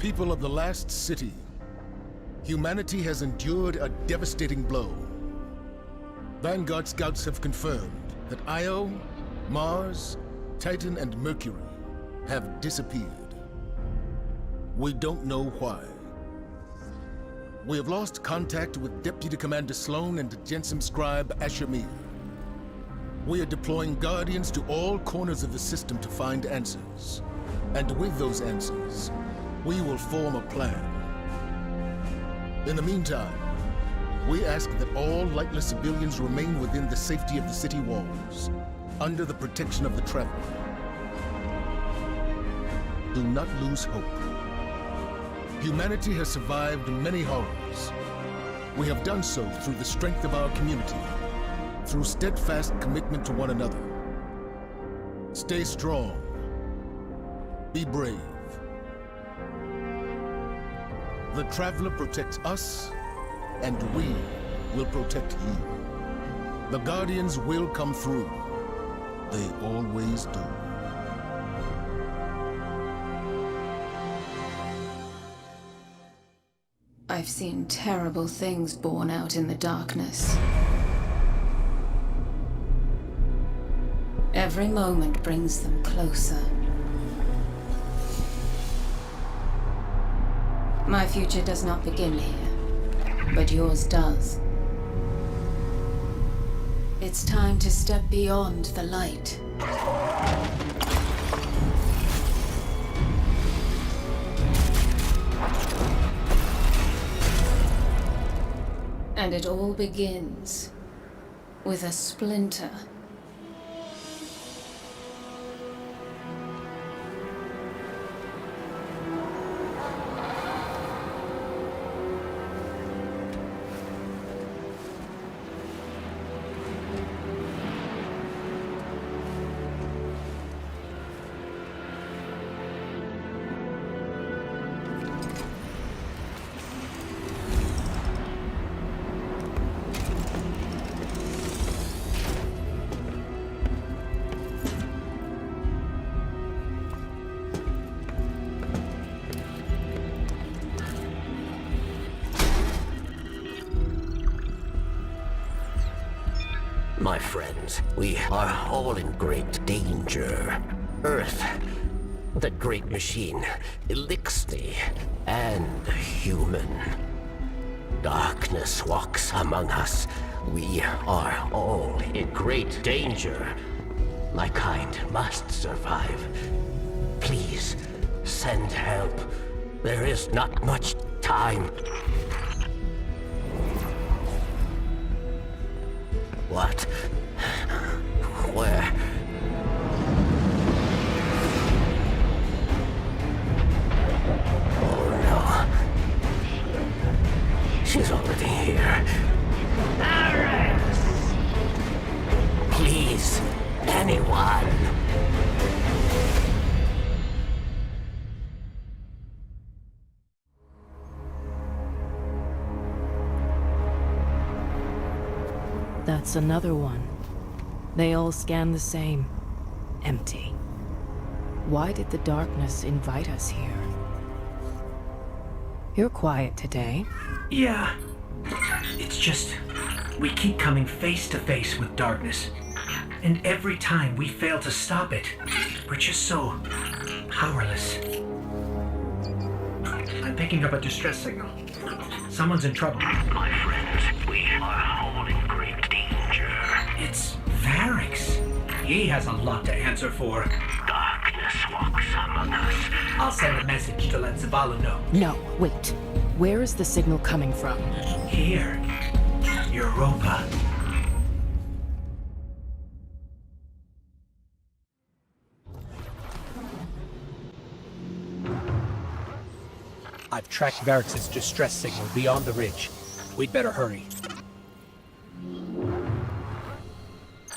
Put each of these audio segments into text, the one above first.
People of the last city, humanity has endured a devastating blow. Vanguard scouts have confirmed that Io, Mars, Titan, and Mercury have disappeared. We don't know why. We have lost contact with Deputy Commander Sloan and Jensen Scribe Ashamir. We are deploying Guardians to all corners of the system to find answers. And with those answers, we will form a plan. In the meantime, we ask that all lightless civilians remain within the safety of the city walls, under the protection of the Traveler. Do not lose hope. Humanity has survived many horrors. We have done so through the strength of our community, through steadfast commitment to one another. Stay strong. Be brave. The Traveler protects us, and we will protect you. The Guardians will come through. They always do. I've seen terrible things born out in the darkness. Every moment brings them closer. My future does not begin here, but yours does. It's time to step beyond the light. And it all begins with a splinter. My friends, we are all in great danger. Earth, the great machine, Elixir, and human. Darkness walks among us. We are all in great danger. My kind must survive. Please, send help. There is not much time. What? Where? Oh no. She's already here. Eris! Please, anyone. That's another one. They all scan the same. Empty. Why did the darkness invite us here? You're quiet today. Yeah. It's just, we keep coming face to face with darkness. And every time we fail to stop it, we're just so powerless. I'm picking up a distress signal. Someone's in trouble. My friends, we are all in great danger. It's Variks. He has a lot to answer for. Darkness walks among us. I'll send a message to let Zavala know. No, wait. Where is the signal coming from? Here. Europa. I've tracked Variks' distress signal beyond the ridge. We'd better hurry.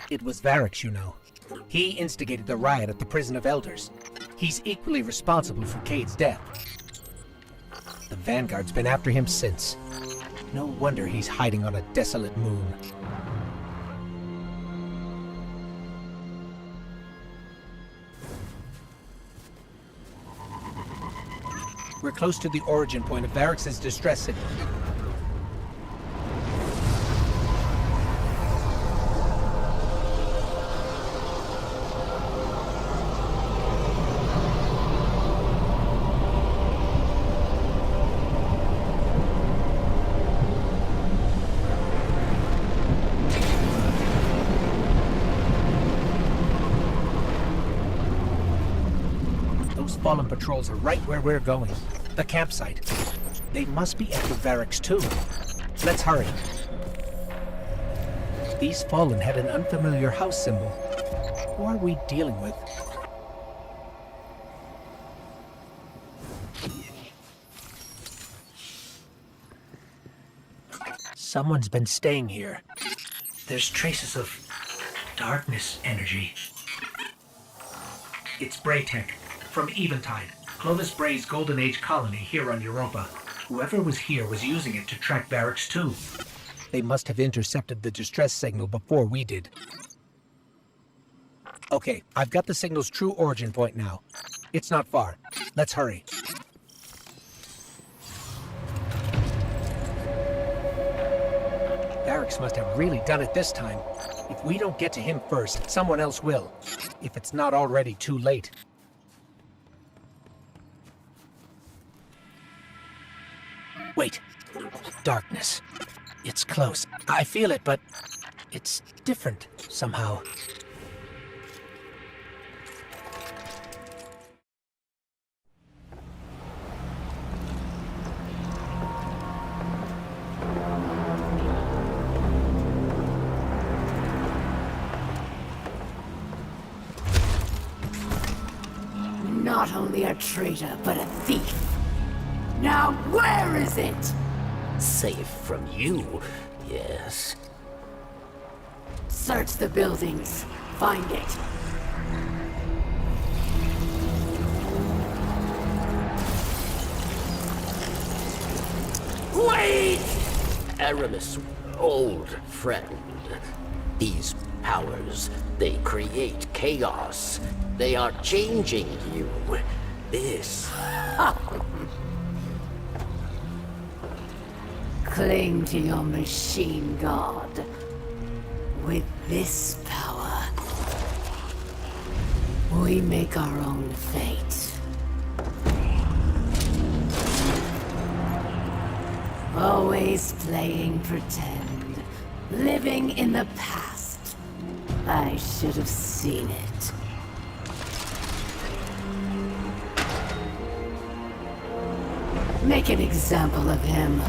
It was Variks, you know. He instigated the riot at the Prison of Elders. He's equally responsible for Cade's death. The Vanguard's been after him since. No wonder he's hiding on a desolate moon. We're close to the origin point of Variks' distress signal. Those fallen patrols are right where we're going. The campsite. They must be after Variks too. Let's hurry. These fallen had an unfamiliar house symbol. Who are we dealing with? Someone's been staying here. There's traces of darkness energy. It's Bray tech, from Eventide, Clovis Bray's Golden Age colony here on Europa. Whoever was here was using it to track Variks too. They must have intercepted the distress signal before we did. Okay, I've got the signal's true origin point now. It's not far. Let's hurry. Variks must have really done it this time. If we don't get to him first, someone else will. If it's not already too late. Wait. Darkness. It's close. I feel it, but it's different somehow. Not only a traitor, but a thief. Now where is it? Safe from you, yes. Search the buildings. Find it. Wait! Aramis, old friend. These powers, they create chaos. They are changing you. This... Cling to your machine god. With this power, we make our own fate. Always playing pretend. Living in the past. I should have seen it. Make an example of him.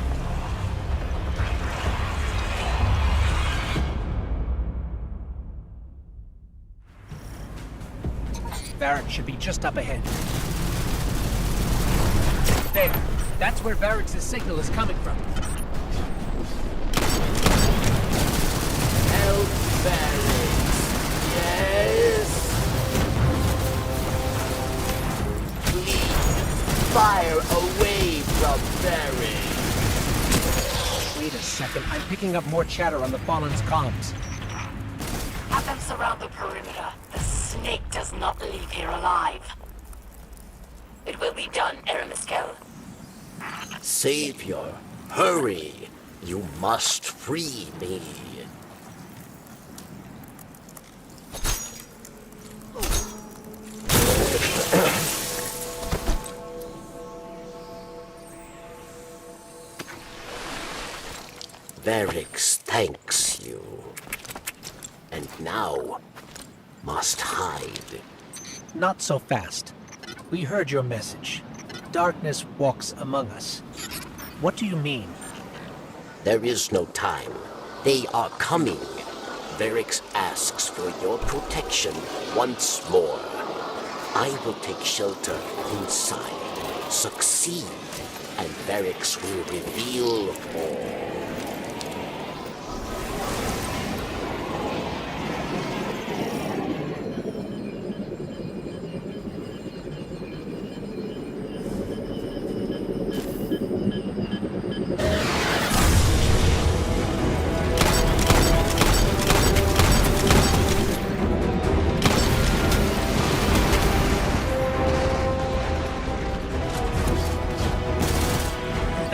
Variks should be just up ahead. There! That's where Variks' signal is coming from. Help Variks. Yes. Please fire away from Variks. Wait a second, I'm picking up more chatter on the Fallen's comms. Have them surround the perimeter. The snake does not leave here alive. It will be done, Aramis. Savior, hurry! You must free me. Variks thanks you. And now, must hide. Not so fast. We heard your message. Darkness walks among us. What do you mean? There is no time. They are coming. Variks asks for your protection once more. I will take shelter inside. Succeed, and Variks will reveal all.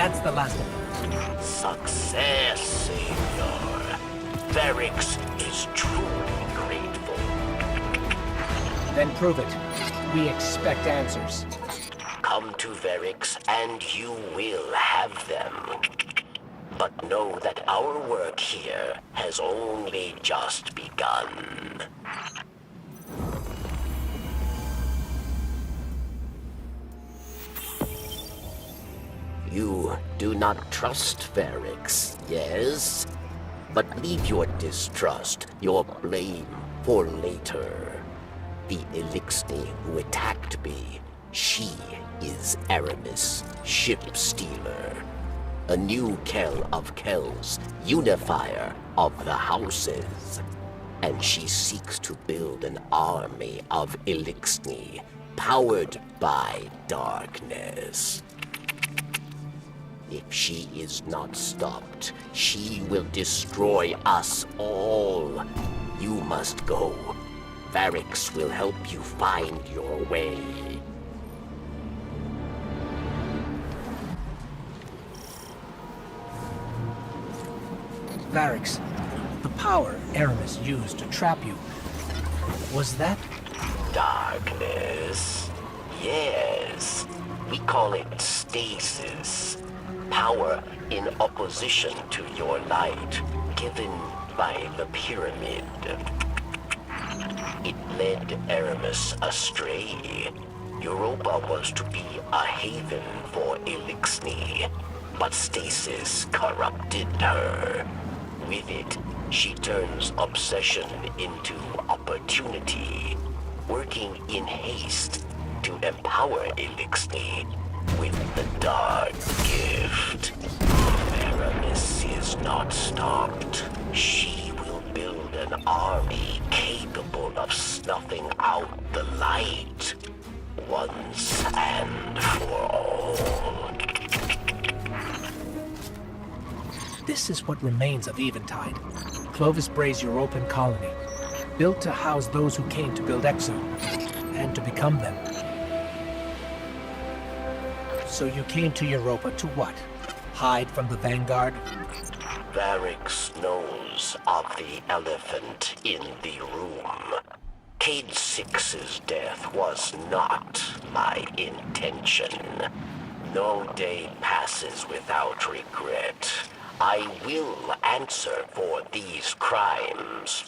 That's the last of them. Success, Savior. Variks is truly grateful. Then prove it. We expect answers. Come to Variks and you will have them. But know that our work here has only just begun. You do not trust Variks, yes? But leave your distrust, your blame, for later. The Elixni who attacked me, she is Aramis, ship stealer. A new Kell of Kells, unifier of the houses. And she seeks to build an army of Elixni, powered by darkness. If she is not stopped, she will destroy us all. You must go. Variks will help you find your way. Variks, the power Aramis used to trap you, was that? Darkness. Yes. We call it stasis. Power in opposition to your light, given by the pyramid. It led Aramis astray. Europa was to be a haven for Elixni, but stasis corrupted her. With it, she turns obsession into opportunity, working in haste to empower Elixni with the dark gift. If Aramis is not stopped, she will build an army capable of snuffing out the light once and for all. This is what remains of Eventide. Clovis Bray's European colony, built to house those who came to build Exo, and to become them. So you came to Europa to what? Hide from the Vanguard? Variks knows of the elephant in the room. Cade 6's death was not my intention. No day passes without regret. I will answer for these crimes.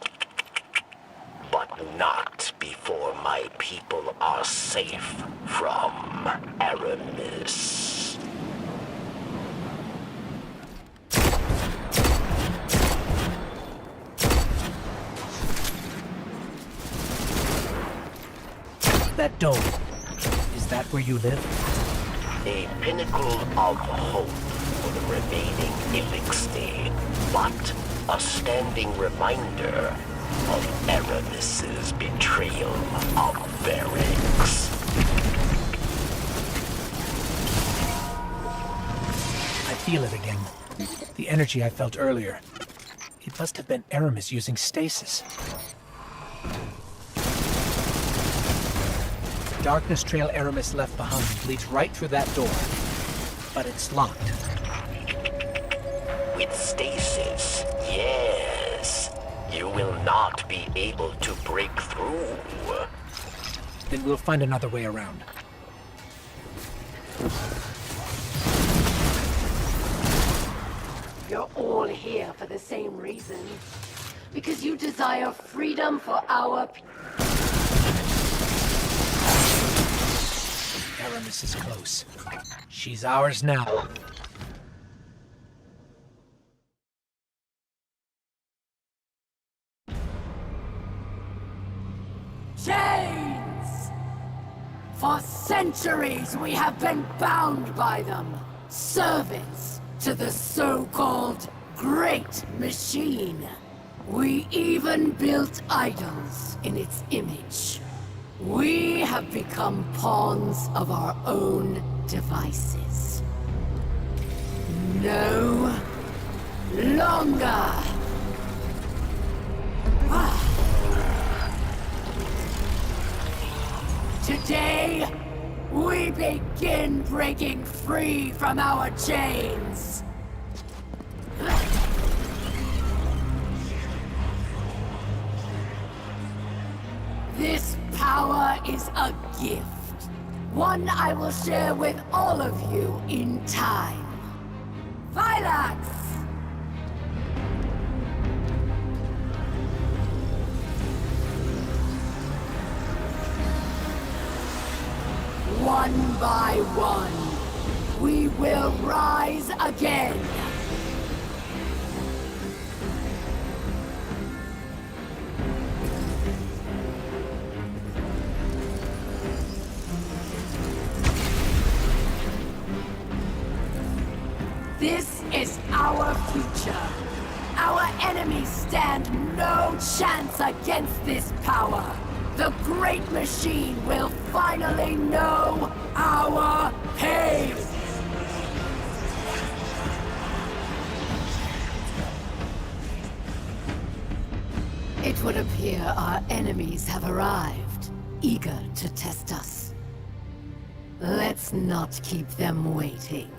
But not before my people are safe from Aramis. That dome, is that where you live? A pinnacle of hope for the remaining Elixni, but a standing reminder of Aramis's betrayal of Variks. I feel it again. The energy I felt earlier. It must have been Aramis using stasis. The darkness trail Aramis left behind leads right through that door, but it's locked. With stasis, yes. You will not be able to break through. Then we'll find another way around. You're all here for the same reason. Because you desire freedom for our people. Aramis is close. She's ours now. Chains! For centuries we have been bound by them. Servants to the so-called Great Machine. We even built idols in its image. We have become pawns of our own devices. No longer. Today, we begin breaking free from our chains. This power is a gift. One I will share with all of you in time. Variks! One by one, we will rise again. This is our future. Our enemies stand no chance against this power. The great machine will finally know our pain! It would appear our enemies have arrived, eager to test us. Let's not keep them waiting.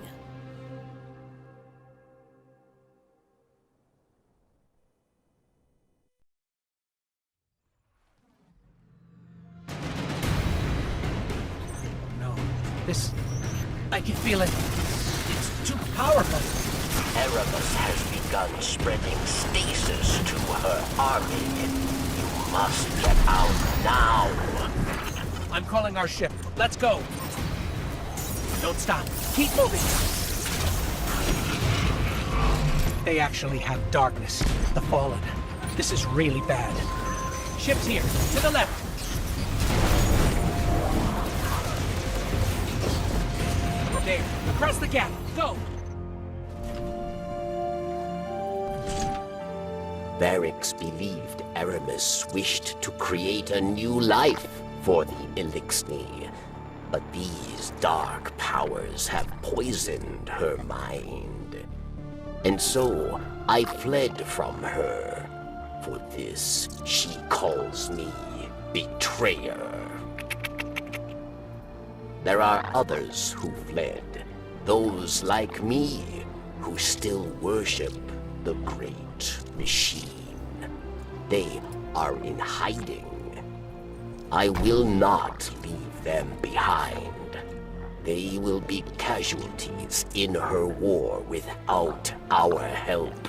This... I can feel it. It's too powerful. Eris has begun spreading stasis to her army. You must get out now. I'm calling our ship. Let's go. Don't stop. Keep moving. They actually have darkness. The Fallen. This is really bad. Ship's here. To the left. There. Across the gap. Go! Variks believed Eris wished to create a new life for the Elixni, but these dark powers have poisoned her mind. And so I fled from her. For this, she calls me betrayer. There are others who fled, those like me who still worship the great machine. They are in hiding. I will not leave them behind. They will be casualties in her war without our help.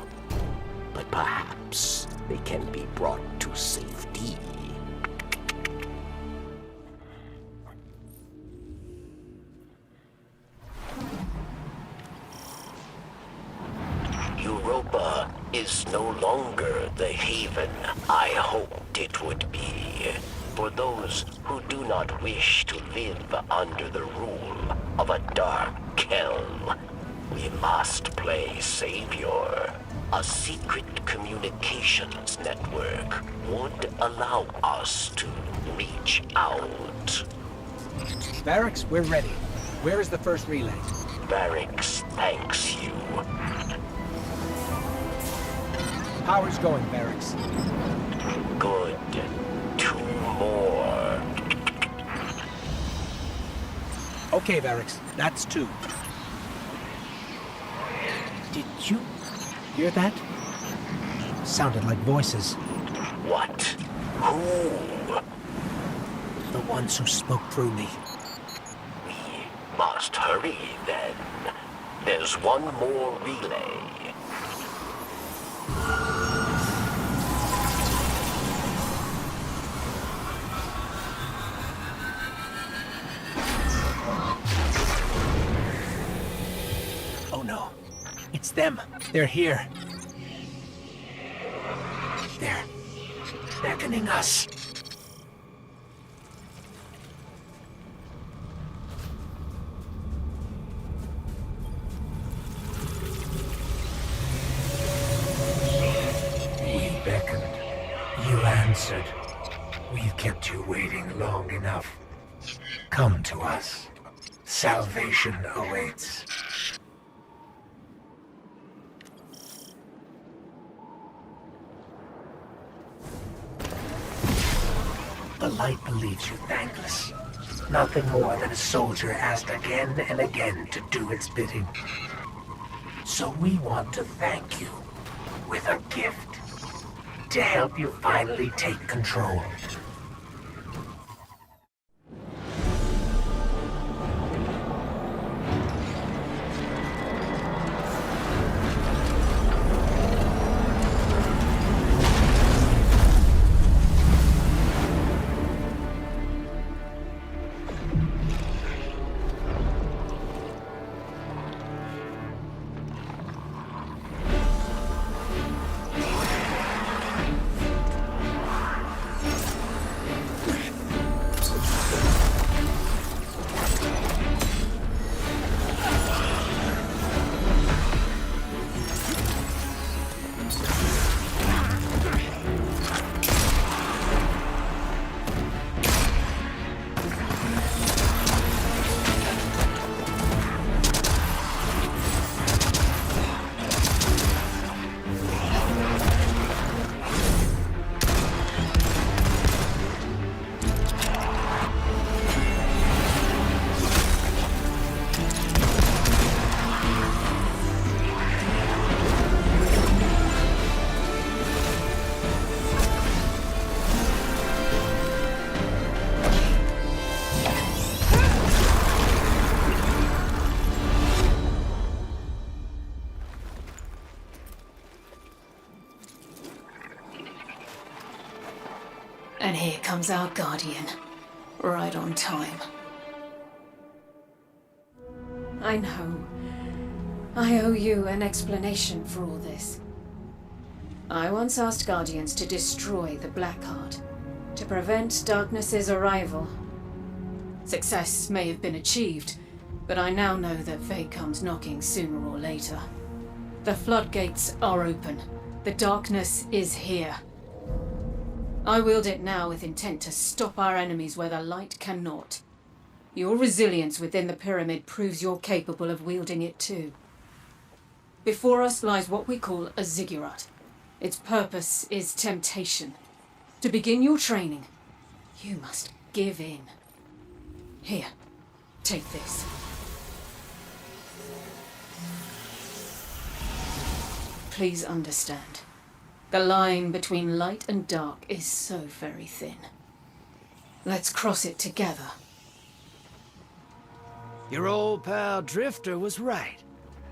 But perhaps they can be brought to safety. Europa is no longer the haven I hoped it would be. For those who do not wish to live under the rule of a dark Kelm, we must play savior. A secret communications network would allow us to reach out. Variks, we're ready. Where is the first relay? Variks thanks you. Power's going, Variks. Good. 2 more. Okay, Variks, that's 2. Did you hear that? Sounded like voices. What? Who? The ones who spoke through me. We must hurry then. There's one more relay. Oh no. It's them. They're here. They're beckoning us. We beckoned. You answered. We've kept you waiting long enough. Come to us. Salvation awaits. The light believes you thankless. Nothing more than a soldier asked again and again to do its bidding. So we want to thank you with a gift to help you finally take control. And here comes our guardian. Right on time. I know. I owe you an explanation for all this. I once asked Guardians to destroy the Blackheart, to prevent Darkness's arrival. Success may have been achieved, but I now know that fate comes knocking sooner or later. The floodgates are open. The darkness is here. I wield it now with intent to stop our enemies where the light cannot. Your resilience within the pyramid proves you're capable of wielding it too. Before us lies what we call a ziggurat. Its purpose is temptation. To begin your training, you must give in. Here, take this. Please understand. The line between light and dark is so very thin. Let's cross it together. Your old pal Drifter was right.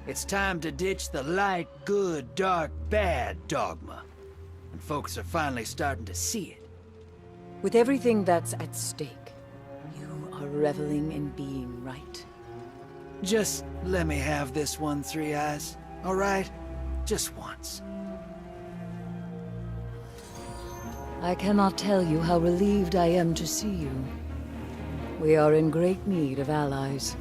It's time to ditch the light, good, dark, bad dogma. And folks are finally starting to see it. With everything that's at stake, you are reveling in being right. Just let me have this one, Three Eyes. All right? Just once. I cannot tell you how relieved I am to see you. We are in great need of allies.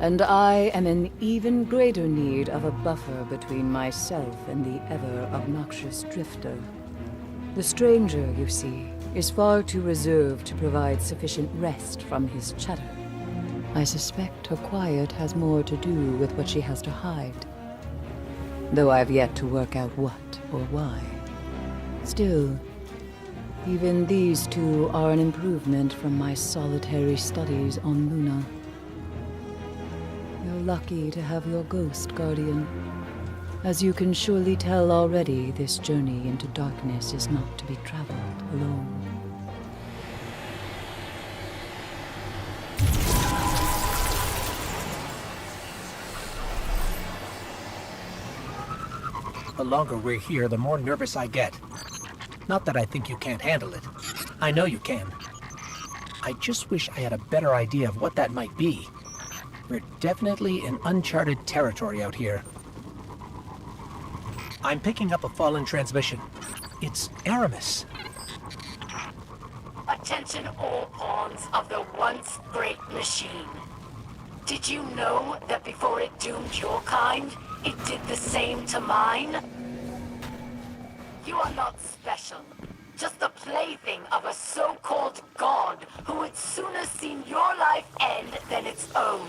And I am in even greater need of a buffer between myself and the ever-obnoxious Drifter. The stranger, you see, is far too reserved to provide sufficient rest from his chatter. I suspect her quiet has more to do with what she has to hide. Though I've yet to work out what or why. Still, even these two are an improvement from my solitary studies on Luna. You're lucky to have your ghost, Guardian. As you can surely tell already, this journey into darkness is not to be traveled alone. The longer we're here, the more nervous I get. Not that I think you can't handle it. I know you can. I just wish I had a better idea of what that might be. We're definitely in uncharted territory out here. I'm picking up a fallen transmission. It's Aramis. Attention all pawns of the once great machine. Did you know that before it doomed your kind, it did the same to mine? You are not special. Just the plaything of a so-called god who would sooner seen your life end than its own.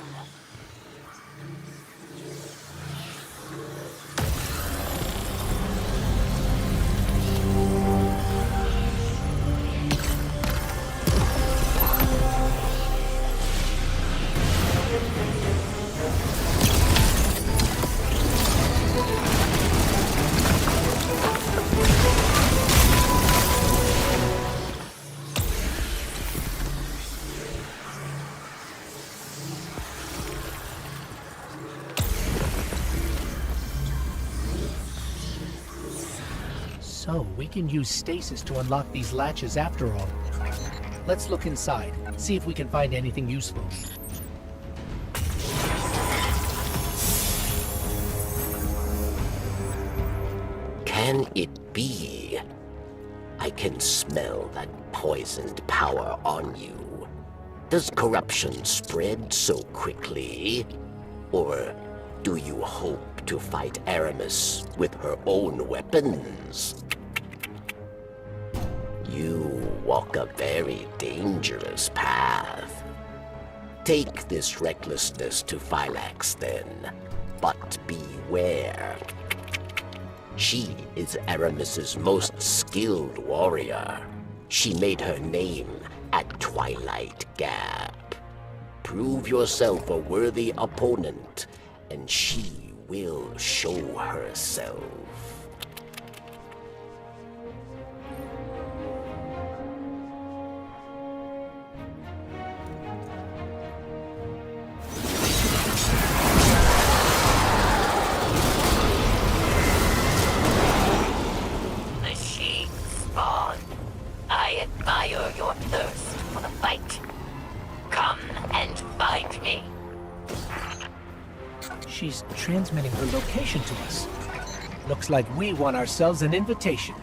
So, we can use stasis to unlock these latches after all. Let's look inside, see if we can find anything useful. Can it be? I can smell that poisoned power on you. Does corruption spread so quickly? Or do you hope to fight Eris with her own weapons? You walk a very dangerous path. Take this recklessness to Variks then, but beware. She is Aramis's most skilled warrior. She made her name at Twilight Gap. Prove yourself a worthy opponent, and she will show herself. Machine spawn. I admire your thirst for the fight. Come and find me. She's transmitting her location to us. Looks like we won ourselves an invitation.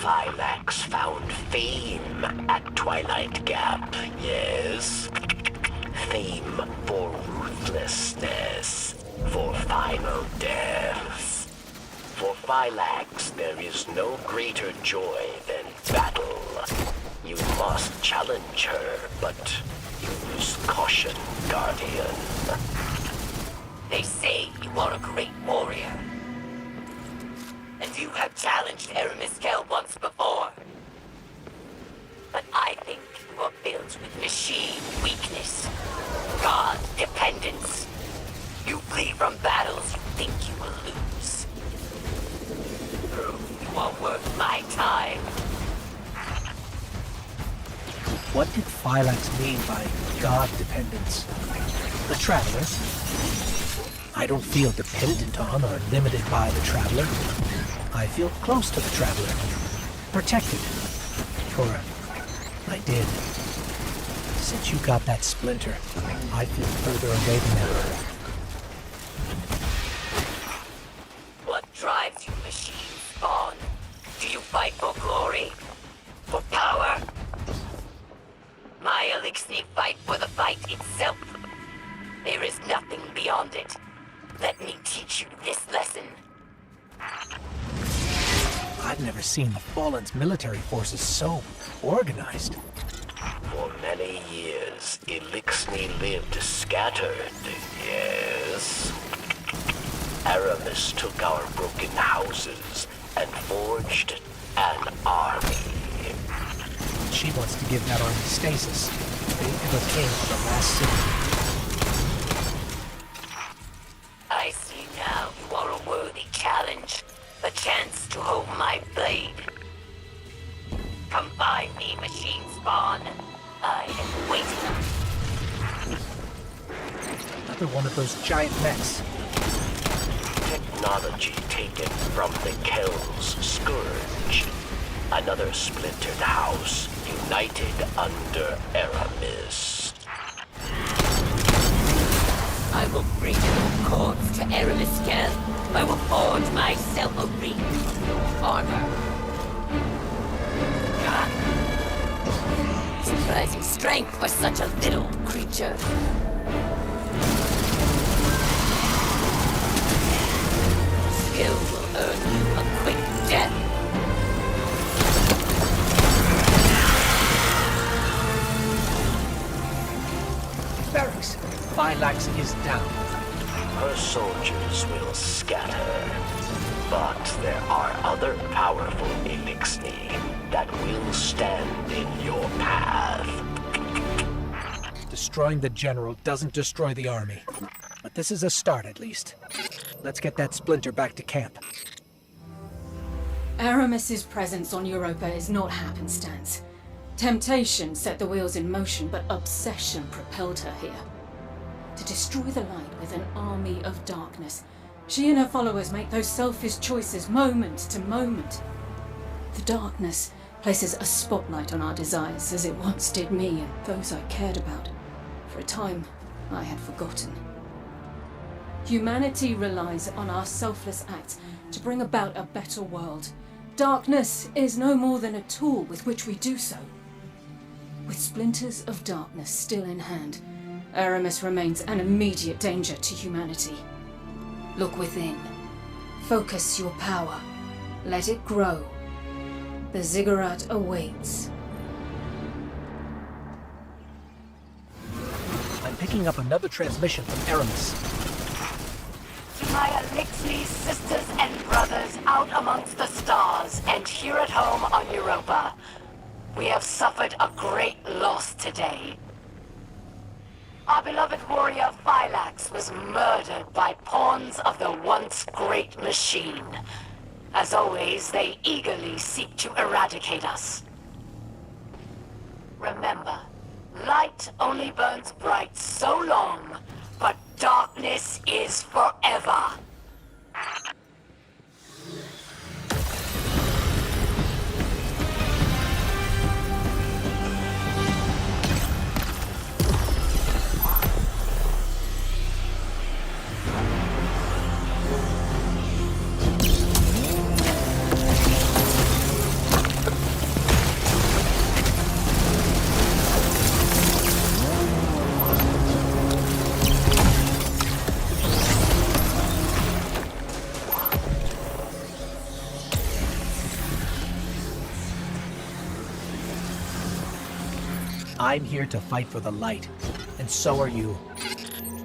Variks found fame at Twilight Gap, yes? Fame for ruthlessness, for final deaths. For Variks, there is no greater joy than battle. You must challenge her, but use caution, Guardian. They say you are a great warrior. And you have challenged Eris once before. But I think you are built with machine weakness, god dependence. You flee from battles you think you will lose. Prove you are worth my time. What did Variks mean by god dependence? The Traveler? I don't feel dependent on or limited by the Traveler. I feel close to the Traveler. Protected. Or I did. Since you got that splinter, I feel further away than ever. What drives you, machine spawn? Do you fight for glory? For power? My Elixir fight for the fight itself. There is nothing beyond it. Let me teach you this lesson. I've never seen the Fallen's military forces so organized. For many years, Elixir lived scattered, yes? Aramis took our broken houses and forged an army. She wants to give that army stasis. They never came to the last city. I see now you are a worthy challenge. A chance to hold my blade. Come find me, machine spawn. I am waiting. Another one of those giant mechs. Technology taken from the Kel's scourge. Another splintered house united under Aramis. I will bring your corpse to Eris. I will forge myself a ring of armor. Surprising strength for such a little creature. Skill will earn you a quick death. Variks, Variks is down. Her soldiers will scatter, but there are other powerful Elixir that will stand in your path. Destroying the general doesn't destroy the army. But this is a start, at least. Let's get that splinter back to camp. Aramis's presence on Europa is not happenstance. Temptation set the wheels in motion, but obsession propelled her here. To destroy the light with an army of darkness, She and her followers make those selfish choices moment to moment. The darkness places a spotlight on our desires, as it once did me and those I cared about. For a time, I had forgotten. Humanity relies on our selfless acts to bring about a better world. Darkness is no more than a tool with which we do so. With splinters of darkness still in hand, Eris remains an immediate danger to humanity. Look within. Focus your power. Let it grow. The ziggurat awaits. I'm picking up another transmission from Eris. To my Elixir sisters and brothers out amongst the stars and here at home on Europa, we have suffered a great loss today. Our beloved warrior Phylax was murdered by pawns of the once great machine. As always, they eagerly seek to eradicate us. Remember, light only burns bright so long, but darkness is forever. I'm here to fight for the light, and so are you.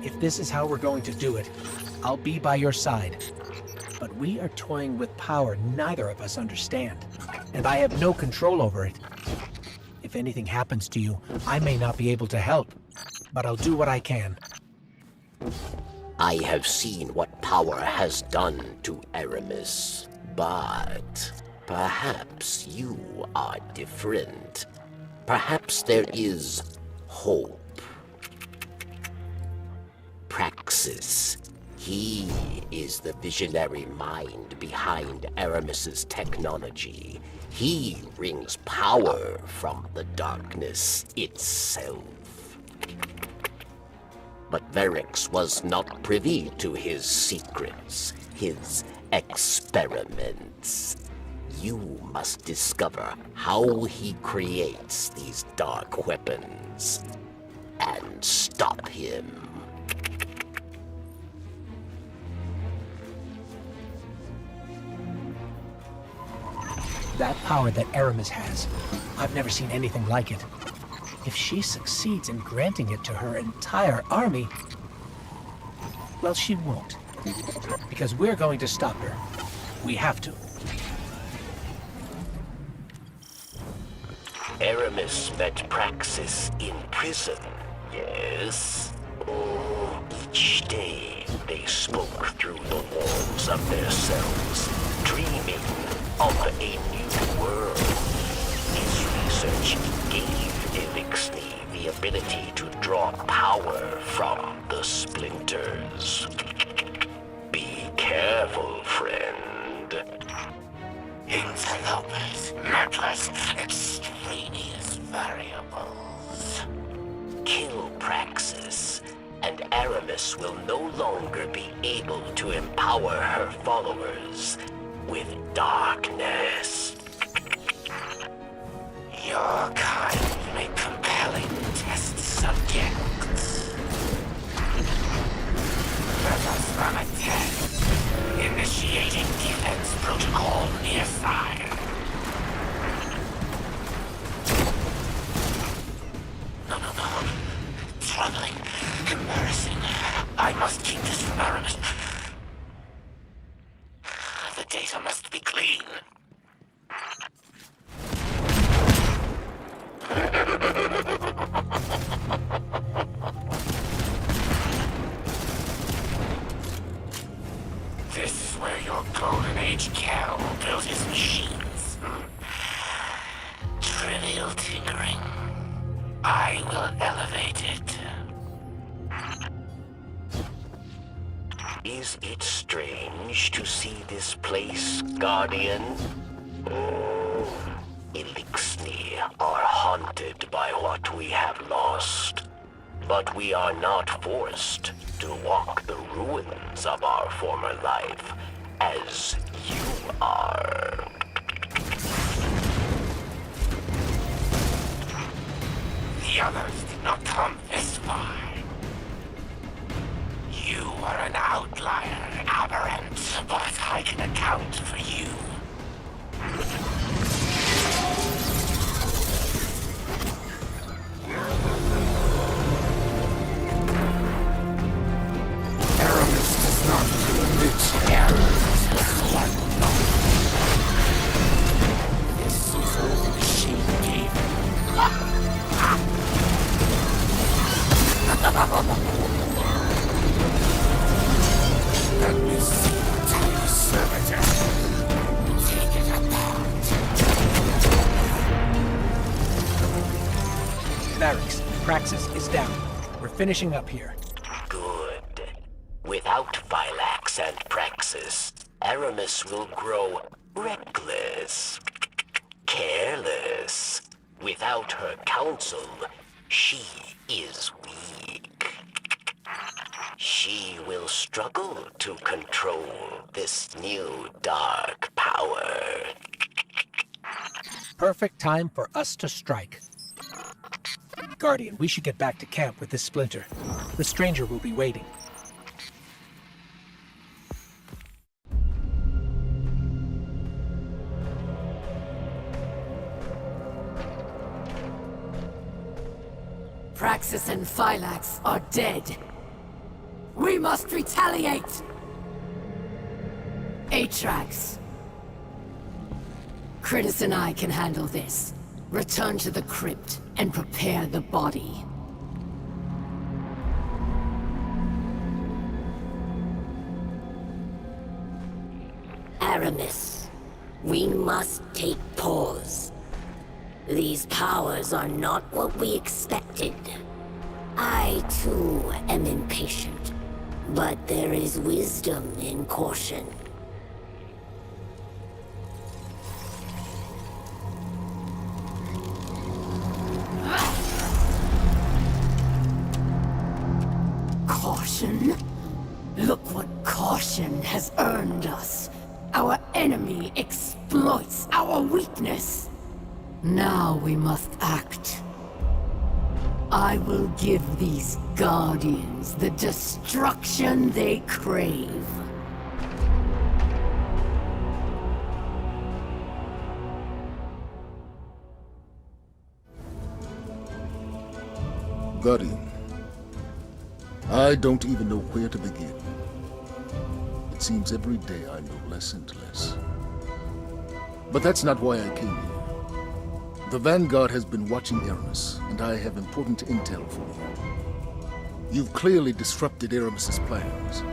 If this is how we're going to do it, I'll be by your side. But we are toying with power neither of us understand, and I have no control over it. If anything happens to you, I may not be able to help, but I'll do what I can. I have seen what power has done to Eris, but perhaps you are different. Perhaps there is hope. Praxis. He is the visionary mind behind Aramis's technology. He wrings power from the darkness itself. But Variks was not privy to his secrets, his experiments. You must discover how he creates these dark weapons and stop him. That power that Eris has, I've never seen anything like it. If she succeeds in granting it to her entire army, well, she won't. Because we're going to stop her. We have to. Eris met Praxis in prison, yes? Oh, each day they spoke through the walls of their cells, dreaming of a new world. His research gave Elixir the ability to draw power from the splinters. Be careful, friend. Interlopers, meddlers, extraneous variables. Kill Praxis, and Aramis will no longer be able to empower her followers with darkness. Your kind make compelling test subjects. Let us run a test. Initiating defense protocol near side. No. Troubling. Embarrassing. I must keep this from Aramis. The data must be clean. This is where your Golden Age Cal built his machines. Trivial tinkering. I will elevate it. Is it strange to see this place, Guardian? Elixni are haunted by what we have lost. But we are not forced to walk the ruins of our former life, as you are. The others did not come this far. You are an outlier, aberrant, but I can account for you. Eris does not commit errors as one knows. This is all the machine gave him. Let me see what type of servitor. Take it apart. Variks, Praxis is down. We're finishing up here. Good. Without Phylax and Praxis, Aramis will grow reckless, careless. Without her counsel, she is weak. She will struggle to control this new dark power. Perfect time for us to strike. Guardian, we should get back to camp with this splinter. The stranger will be waiting. Praxis and Phylax are dead. We must retaliate! Atrax. Critus and I can handle this. Return to the crypt and prepare the body. Aramis, we must take pause. These powers are not what we expected. I, too, am impatient. But there is wisdom in caution. Caution? Look what caution has earned us. Our enemy exploits our weakness. Now we must act. I will give these Guardians the destruction they crave. Guardian, I don't even know where to begin. It seems every day I know less and less. But that's not why I came here. The Vanguard has been watching Eris, and I have important intel for you. You've clearly disrupted Eramis's plans.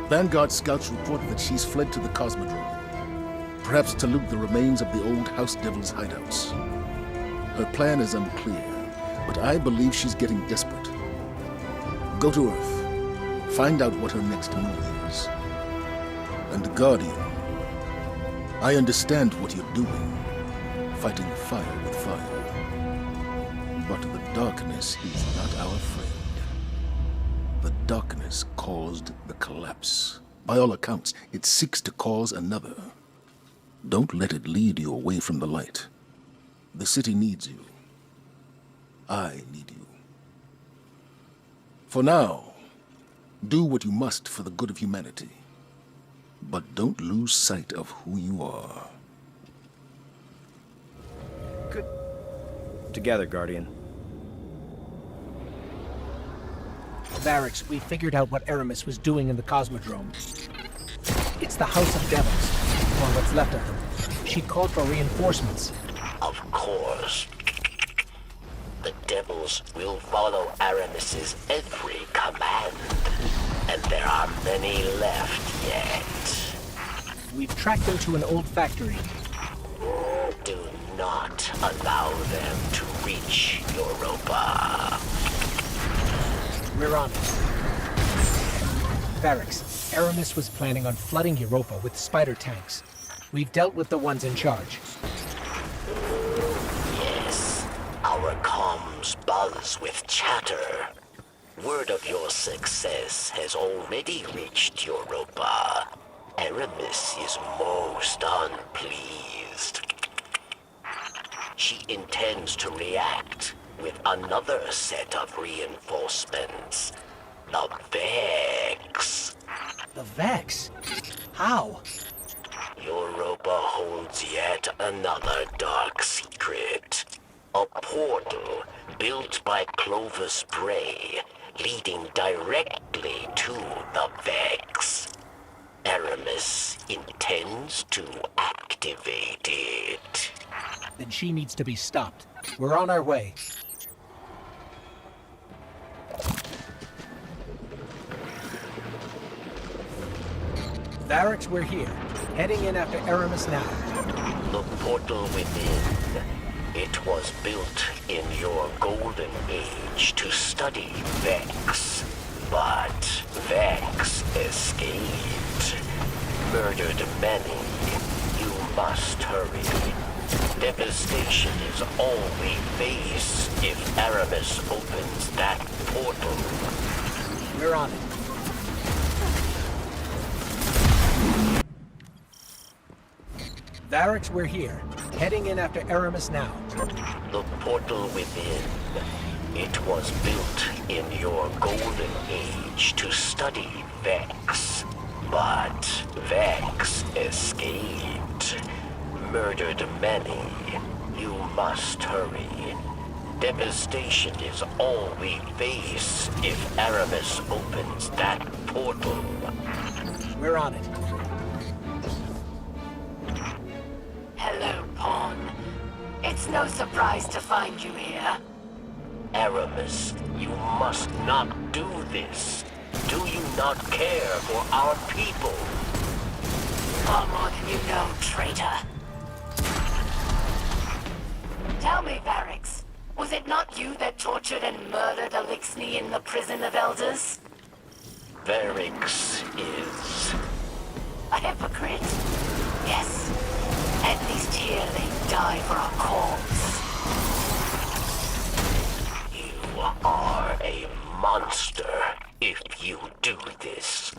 Vanguard scouts reported that she's fled to the Cosmodrome, perhaps to loot the remains of the old House Devil's hideouts. Her plan is unclear, but I believe she's getting desperate. Go to Earth, find out what her next move is. And Guardian, I understand what you're doing. Fighting fire with fire. But the darkness is not our friend. The darkness caused the collapse. By all accounts, it seeks to cause another. Don't let it lead you away from the light. The city needs you. I need you. For now, do what you must for the good of humanity. But don't lose sight of who you are. Together, Guardian. Variks, we figured out what Aramis was doing in the Cosmodrome. It's the House of Devils, or what's left of them. She called for reinforcements. Of course. The Devils will follow Aramis's every command. And there are many left yet. We've tracked them to an old factory. Do not allow them to reach Europa. We're on it. Variks, Aramis was planning on flooding Europa with spider tanks. We've dealt with the ones in charge. Yes, our comms buzz with chatter. Word of your success has already reached Europa. Aramis is most unpleased. She intends to react with another set of reinforcements. The Vex. The Vex? How? Europa holds yet another dark secret. A portal built by Clovis Bray, leading directly to the Vex. Aramis intends to activate it. Then she needs to be stopped. We're on our way. Variks, we're here. Heading in after Aramis now. The portal within. It was built in your golden age to study Vex. But Vex escaped. Murdered many. You must hurry. Devastation is all we face if Aramis opens that portal. We're on it. Variks, we're here. Heading in after Aramis now. The portal within. It was built in your golden age to study Vex. But Vex escaped. Murdered many. You must hurry. Devastation is all we face if Aramis opens that portal. We're on it. Hello, Pawn. It's no surprise to find you here. Aramis, you must not do this. Do you not care for our people? Far more than you know, traitor. Tell me, Variks, was it not you that tortured and murdered Elixni in the prison of elders? Variks is... A hypocrite? Yes. At least here they die for a cause. You are a monster if you do this.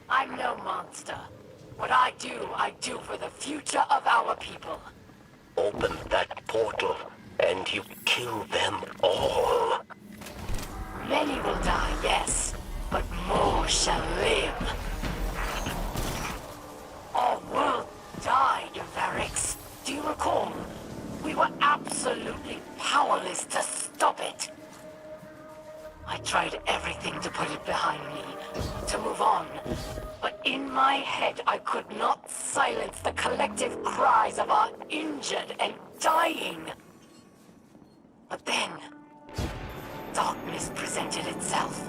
I'm no monster. What I do for the future of our people. Open that portal and you kill them all. Many will die, yes, but more shall live. Our world died, Variks. Do you recall? We were absolutely powerless to stop it. I tried everything to put it behind me, to move on. But in my head, I could not silence the collective cries of our injured and dying. But then, darkness presented itself,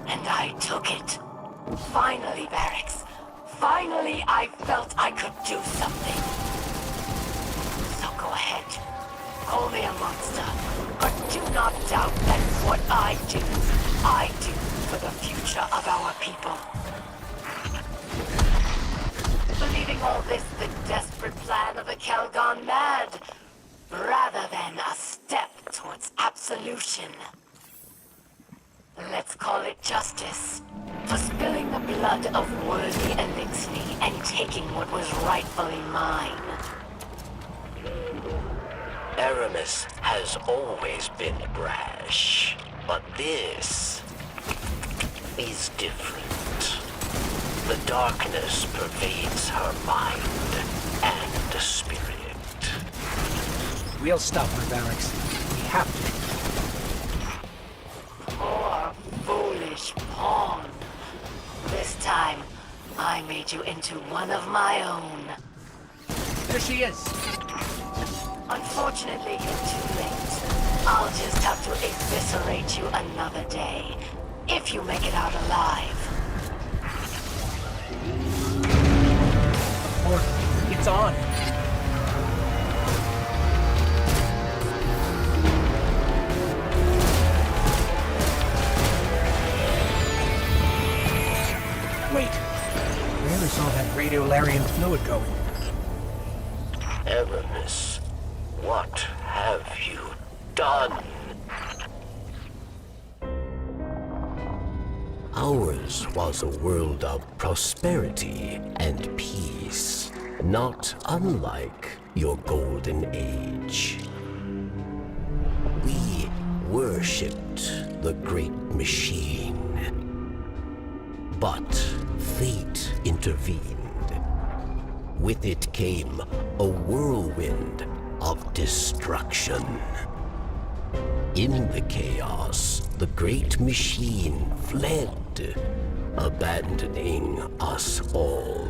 and I took it. Finally, Variks. Finally, I felt I could do something. So go ahead. Call me a monster. But do not doubt that what I do for the future of our people. Believing all this the desperate plan of the Kel gone mad, rather than a step towards absolution. Let's call it justice. For spilling the blood of worthy Elixni and taking what was rightfully mine. Aramis has always been brash, but this is different. The darkness pervades her mind and spirit. We'll stop her, Variks. We have to. Poor, foolish pawn. This time, I made you into one of my own. There she is! Unfortunately, you're too late. I'll just have to eviscerate you another day, if you make it out alive. Portal, it's on! saw that radiolarian fluid going. Eris, what have you done? Ours was a world of prosperity and peace, not unlike your golden age. We worshipped the great machine. But fate intervened. With it came a whirlwind of destruction. In the chaos, the great machine fled, abandoning us all.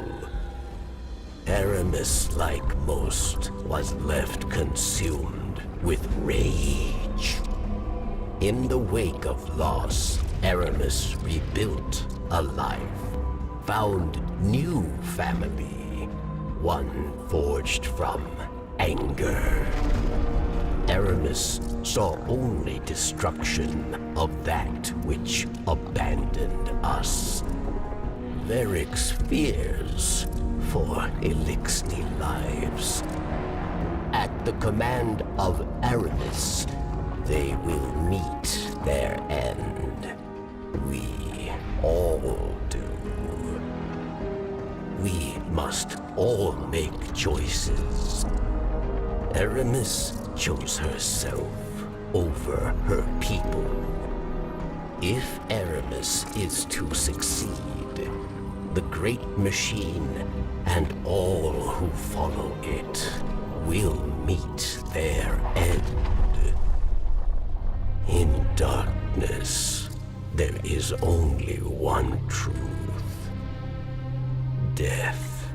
Eris, like most, was left consumed with rage. In the wake of loss, Eris rebuilt a life, found new family, one forged from anger. Eris saw only destruction of that which abandoned us. Variks fears for Elixni lives. At the command of Eris, they will meet their end. We all do. We must all make choices. Eris chose herself over her people. If Eris is to succeed, the great machine and all who follow it will meet their end. In darkness, there is only one truth. Death.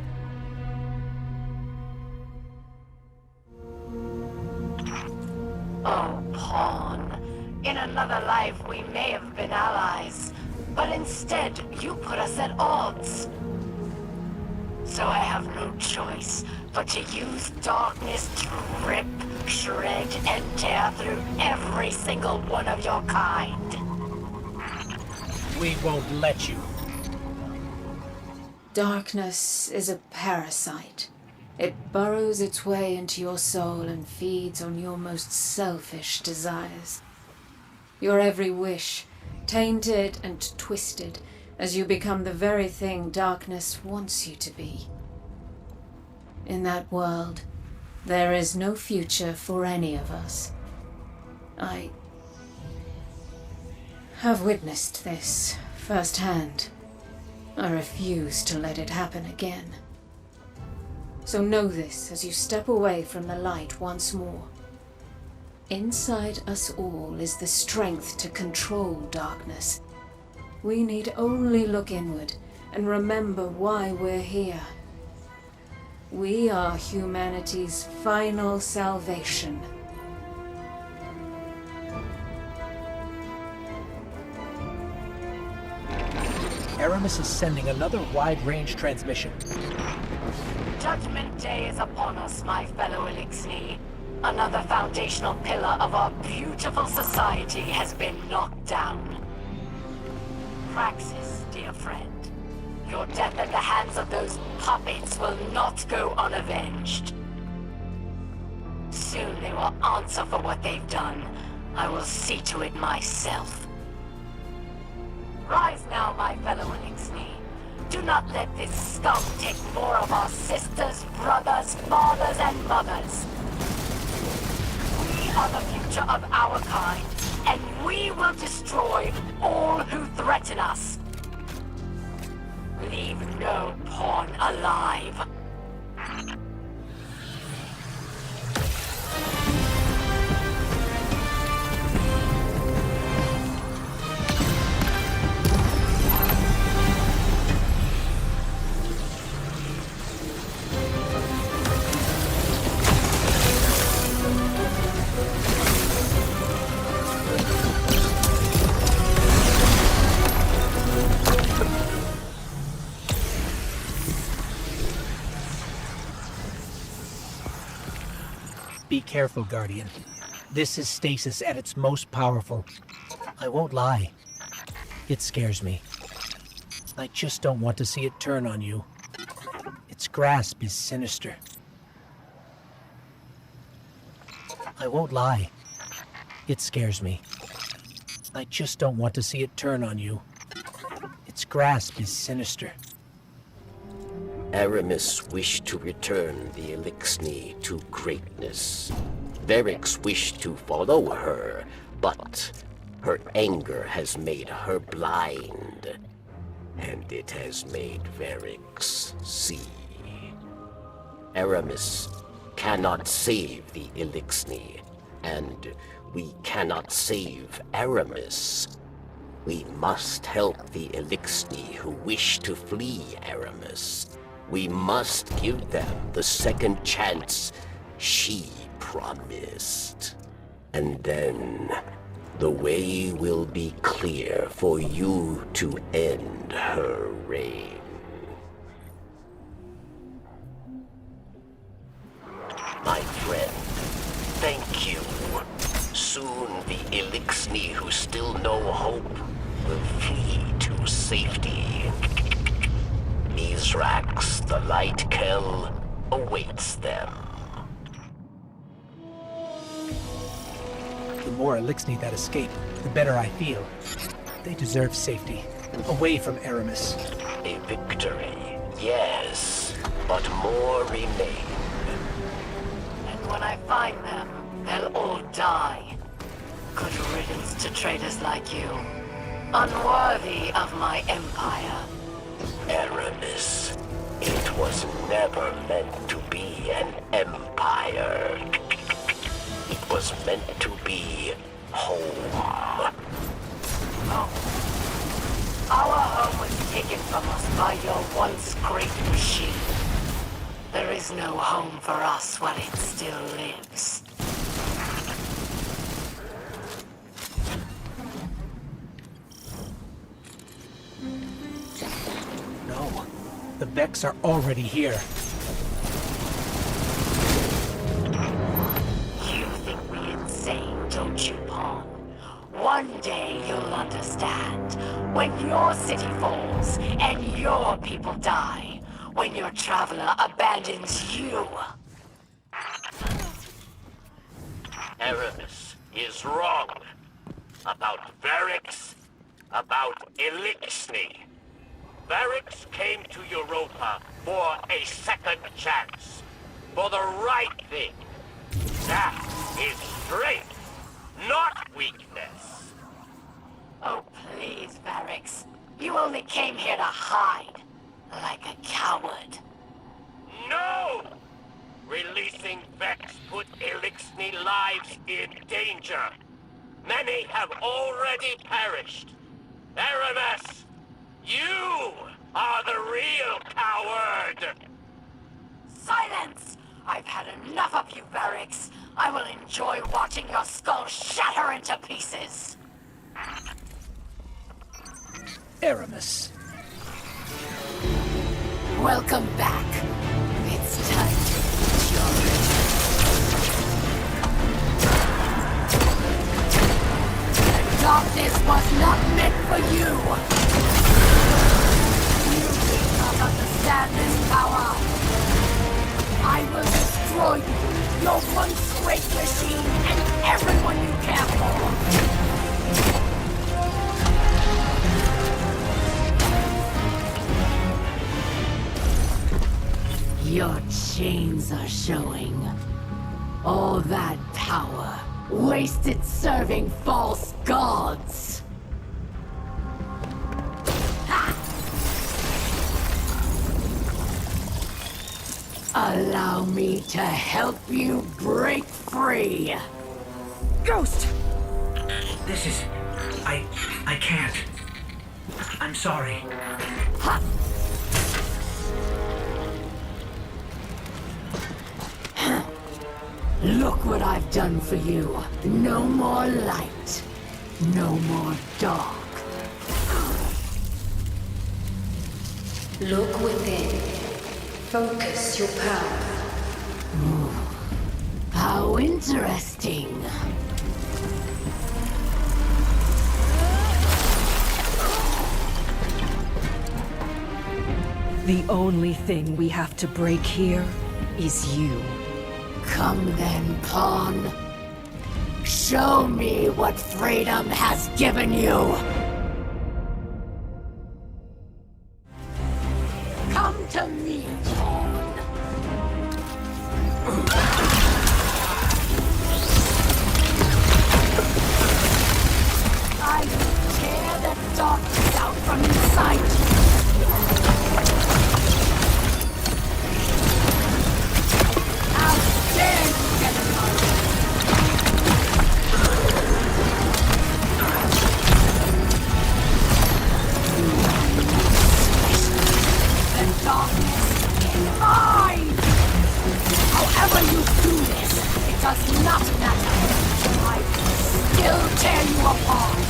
Oh, Pawn. In another life, we may have been allies, but instead, you put us at odds. So I have no choice but to use darkness to rip, shred, and tear through every single one of your kind. We won't let you. Darkness is a parasite. It burrows its way into your soul and feeds on your most selfish desires. Your every wish, tainted and twisted, as you become the very thing darkness wants you to be. In that world, there is no future for any of us. I have witnessed this firsthand. I refuse to let it happen again. So know this as you step away from the light once more. Inside us all is the strength to control darkness. We need only look inward and remember why we're here. We are humanity's final salvation. Aramis is sending another wide-range transmission. Judgment Day is upon us, my fellow Elixni. Another foundational pillar of our beautiful society has been knocked down. Praxis, dear friend. Your death at the hands of those puppets will not go unavenged. Soon they will answer for what they've done. I will see to it myself. Rise now, my fellow Elixni. Do not let this scum take more of our sisters, brothers, fathers, and mothers. We are the future of our kind, and we will destroy all who threaten us. Leave no pawn alive. Be careful, Guardian. This is stasis at its most powerful. I won't lie. It scares me. I just don't want to see it turn on you. Its grasp is sinister. I won't lie. It scares me. I just don't want to see it turn on you. Its grasp is sinister. Aramis wished to return the Elixni to greatness. Variks wished to follow her, but her anger has made her blind. And it has made Variks see. Aramis cannot save the Elixni, and we cannot save Aramis. We must help the Elixni who wish to flee Aramis. We must give them the second chance she promised. And then the way will be clear for you to end her reign. My friend, thank you. Soon the Elixni who still know hope will flee to safety. Mizrax, the Light Kell, awaits them. The more Elixni that escape, the better I feel. They deserve safety, away from Aramis. A victory, yes, but more remain. And when I find them, they'll all die. Good riddance to traitors like you. Unworthy of my empire. Aramis, it was never meant to be an empire. It was meant to be home. Our home was taken from us by your once great machine. There is no home for us while it still lives. No, the Vex are already here. You think me insane, don't you, Pawn? One day you'll understand. When your city falls and your people die. When your traveler abandons you. Eris is wrong. About Variks, about Elixni. Variks came to Europa for a second chance. For the right thing. That is strength, not weakness. Oh, please, Variks. You only came here to hide. Like a coward. No! Releasing Vex put Elixni lives in danger. Many have already perished. Aramis, you are the real coward! Silence! I've had enough of you, Variks. I will enjoy watching your skull shatter into pieces. Aramis. Welcome back. It's time to enjoy. The darkness was not meant for you. You do not understand this power. I will destroy you, your once great machine, and everyone you care for. Your chains are showing. All that power, wasted serving false gods. Ha! Allow me to help you break free. Ghost! This is... I can't. I'm sorry. Ha! Look what I've done for you. No more light. No more dark. Look within. Focus your power. How interesting. The only thing we have to break here is you. Come then, pawn. Show me what freedom has given you. Come to me, pawn. I will tear the darkness out from inside you. How dare you get involved? The darkness is mine! However you do this, it does not matter. I will still tear you apart.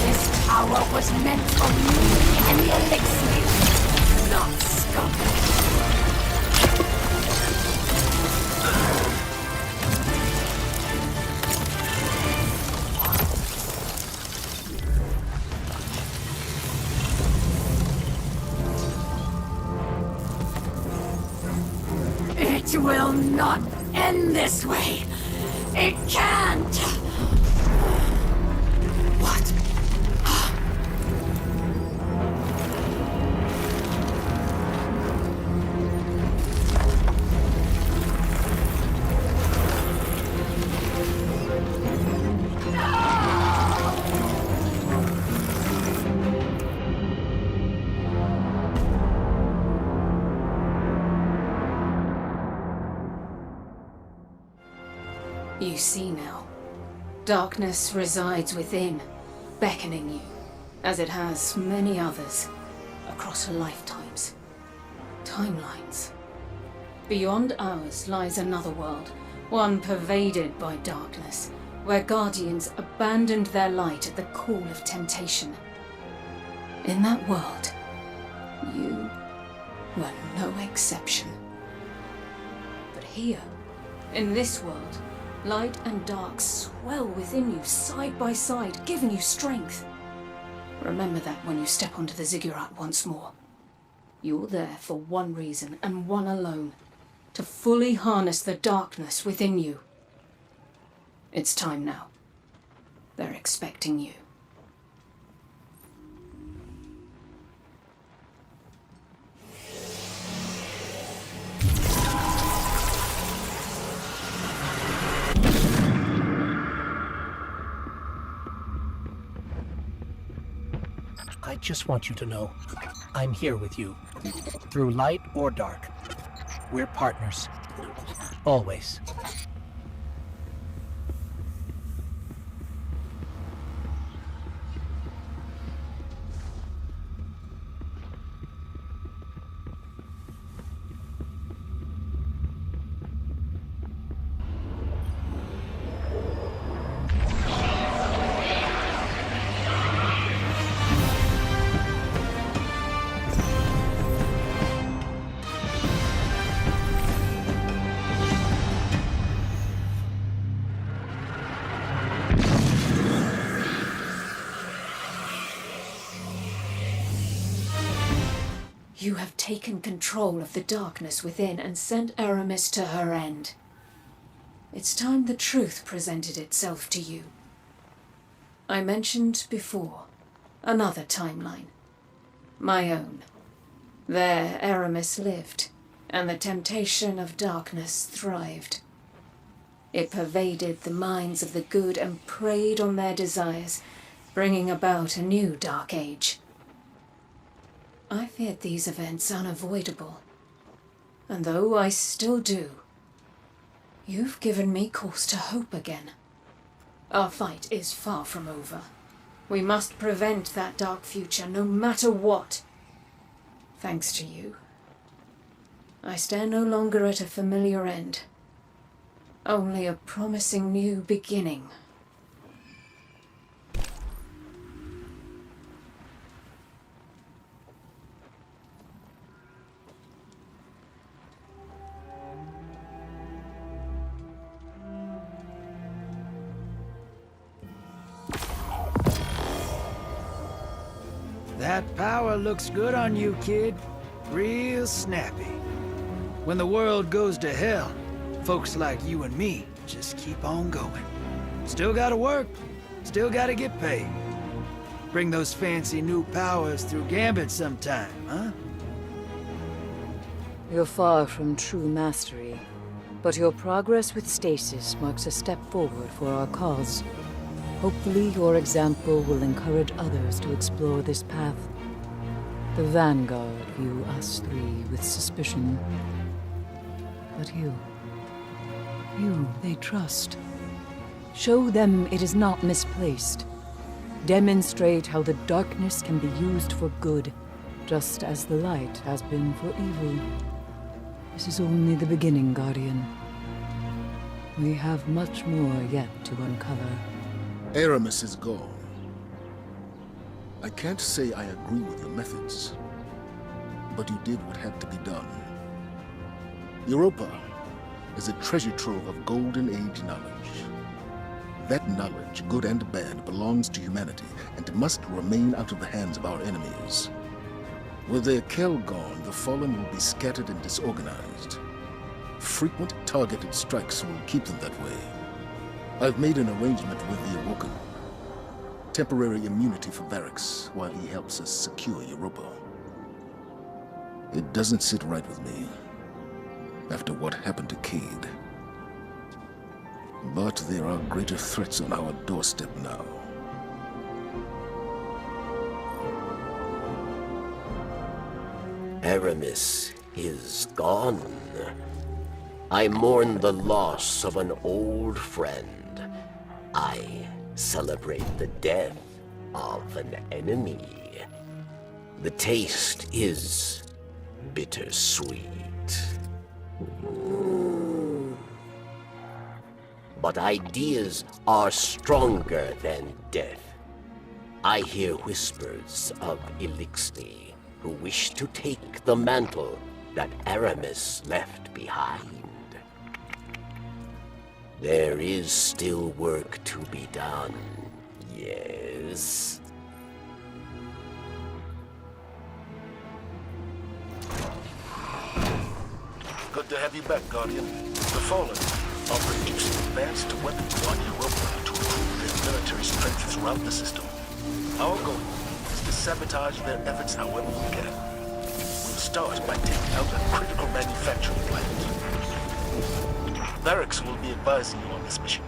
This tower was meant for me and the elixir, not scum. It will not end this way. It can't. What? You see now. Darkness resides within, beckoning you, as it has many others, across lifetimes, timelines. Beyond ours lies another world, one pervaded by darkness, where guardians abandoned their light at the call of temptation. In that world, you were no exception. But here, in this world, light and dark swell within you, side by side, giving you strength. Remember that when you step onto the ziggurat once more. You're there for one reason, and one alone. To fully harness the darkness within you. It's time now. They're expecting you. I just want you to know, I'm here with you. Through light or dark. We're partners. Always. You have taken control of the darkness within and sent Eris to her end. It's time the truth presented itself to you. I mentioned before, another timeline. My own. There Eris lived, and the temptation of darkness thrived. It pervaded the minds of the good and preyed on their desires, bringing about a new dark age. I feared these events unavoidable. And though I still do, you've given me cause to hope again. Our fight is far from over. We must prevent that dark future, no matter what. Thanks to you, I stare no longer at a familiar end, only a promising new beginning. That power looks good on you, kid. Real snappy. When the world goes to hell, folks like you and me just keep on going. Still gotta work, still gotta get paid. Bring those fancy new powers through Gambit sometime, huh? You're far from true mastery, but your progress with stasis marks a step forward for our cause. Hopefully, your example will encourage others to explore this path. The Vanguard view us three with suspicion. But you they trust. Show them it is not misplaced. Demonstrate how the darkness can be used for good, just as the light has been for evil. This is only the beginning, Guardian. We have much more yet to uncover. Eris is gone. I can't say I agree with your methods, but you did what had to be done. Europa is a treasure trove of Golden Age knowledge. That knowledge, good and bad, belongs to humanity and must remain out of the hands of our enemies. With their Kell gone, the Fallen will be scattered and disorganized. Frequent targeted strikes will keep them that way. I've made an arrangement with the Awoken. Temporary immunity for Variks while he helps us secure Europa. It doesn't sit right with me after what happened to Cade. But there are greater threats on our doorstep now. Eris is gone. I mourn the loss of an old friend. I celebrate the death of an enemy. The taste is bittersweet. But ideas are stronger than death. I hear whispers of Elixni, who wish to take the mantle that Aramis left behind. There is still work to be done, yes? Good to have you back, Guardian. The Fallen are producing advanced weapons on Europa to improve their military strength throughout the system. Our goal is to sabotage their efforts however we can. We'll start by taking out a critical manufacturing plant. Variks will be advising you on this mission.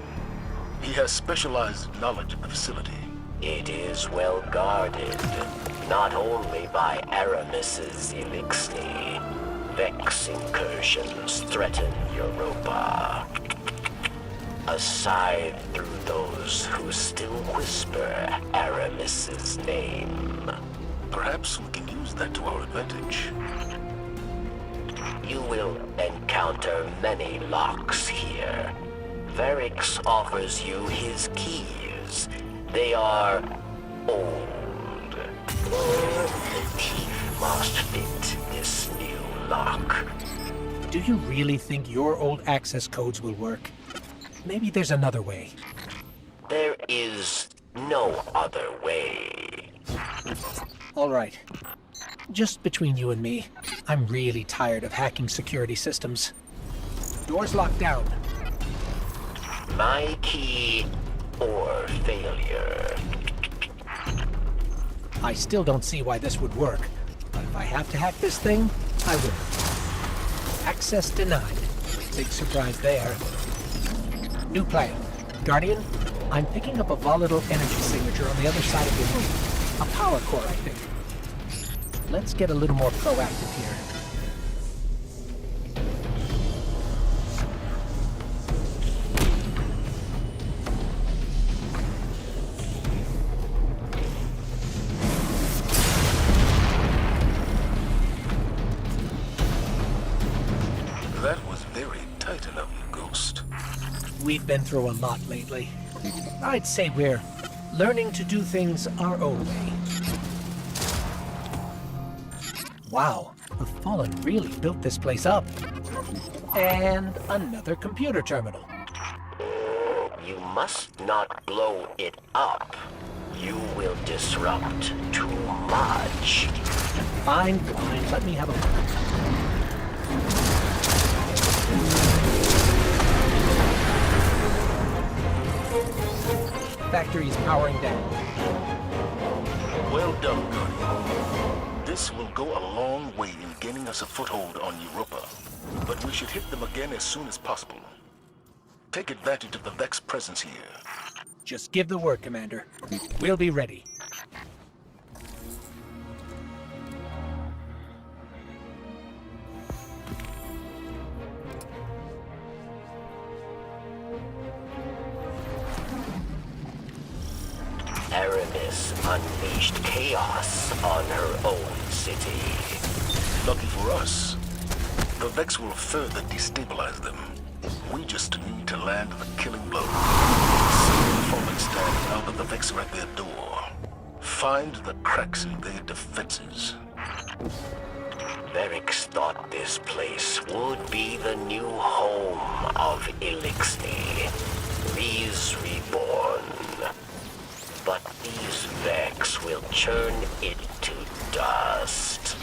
He has specialized knowledge of the facility. It is well guarded, not only by Aramis's Elixni. Vex incursions threaten Europa. Aside through those who still whisper Aramis's name. Perhaps we can use that to our advantage. You will encounter many locks here. Variks offers you his keys. They are old. The teeth must fit this new lock. Do you really think your old access codes will work? Maybe there's another way. There is no other way. All right. Just between you and me, I'm really tired of hacking security systems. Doors locked down. My key or failure. I still don't see why this would work, but if I have to hack this thing, I will. Access denied. Big surprise there. New plan. Guardian, I'm picking up a volatile energy signature on the other side of the room. A power core, I think. Let's get a little more proactive here. That was very tight of you, Ghost. We've been through a lot lately. I'd say we're learning to do things our own way. Wow, the Fallen really built this place up. And another computer terminal. You must not blow it up. You will disrupt too much. Fine, fine. Let me have a look. Factory is powering down. Well done, Guardian. This will go a long way in gaining us a foothold on Europa. But we should hit them again as soon as possible. Take advantage of the Vex presence here. Just give the word, Commander. We'll be ready. Eris unleashed chaos on her own city. Lucky for us, the Vex will further destabilize them. We just need to land the killing blow. See the fallen stand now that the Vex are at their door. Find the cracks in their defenses. Variks thought this place would be the new home of Elixir. Rhys reborn. But these Vex will churn it to dust.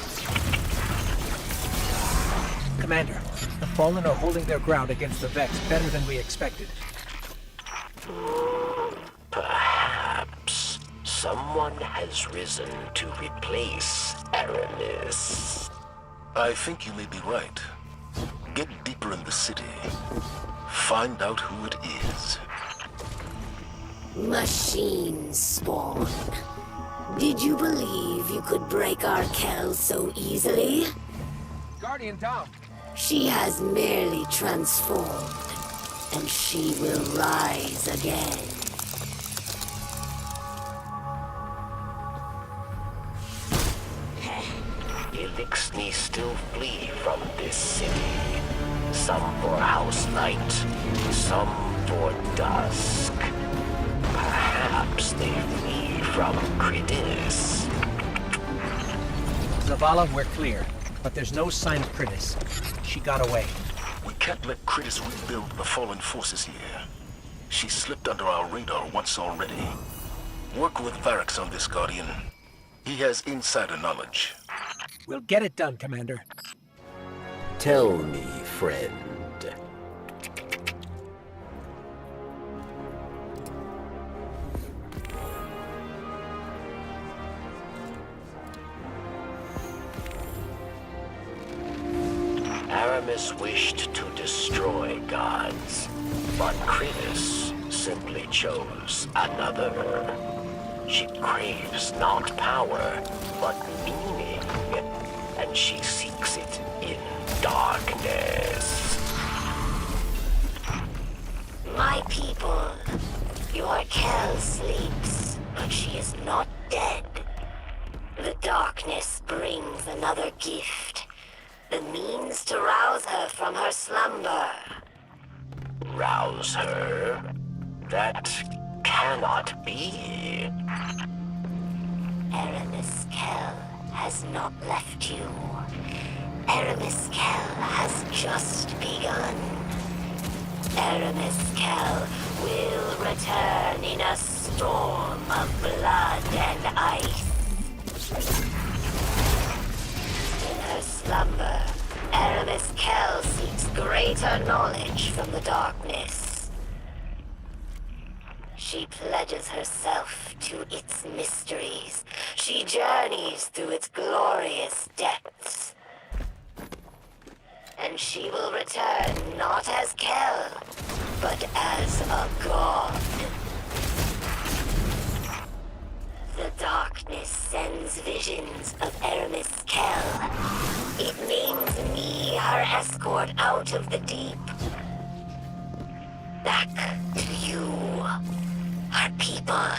Commander, the Fallen are holding their ground against the Vex better than we expected. Perhaps someone has risen to replace Eris. I think you may be right. Get deeper in the city. Find out who it is. Machine spawn. Did you believe you could break our Kel so easily? Guardian down. She has merely transformed, and she will rise again. Elixir still flee from this city. Some for House Light, some for Dusk. Perhaps they flee from Kritis. Zavala, we're clear. But there's no sign of Kritis. She got away. We can't let Kritis rebuild the fallen forces here. She slipped under our radar once already. Work with Variks on this, Guardian. He has insider knowledge. We'll get it done, Commander. Tell me, friend. Aramis wished to destroy gods, but Kritis simply chose another. She craves not power, but meaning, and she seeks it in darkness. My people, your Kel sleeps, but she is not dead. The darkness brings another gift. The means to rouse her from her slumber. Rouse her? That cannot be. Aramis Kel has not left you. Aramis Kel has just begun. Aramis Kel will return in a storm of blood and ice. In her slumber, Aramis Kel seeks greater knowledge from the darkness. She pledges herself to its mysteries. She journeys through its glorious depths. And she will return not as Kel, but as a god. The darkness sends visions of Aramis Kel. It names me her escort out of the deep. Back to you, her people,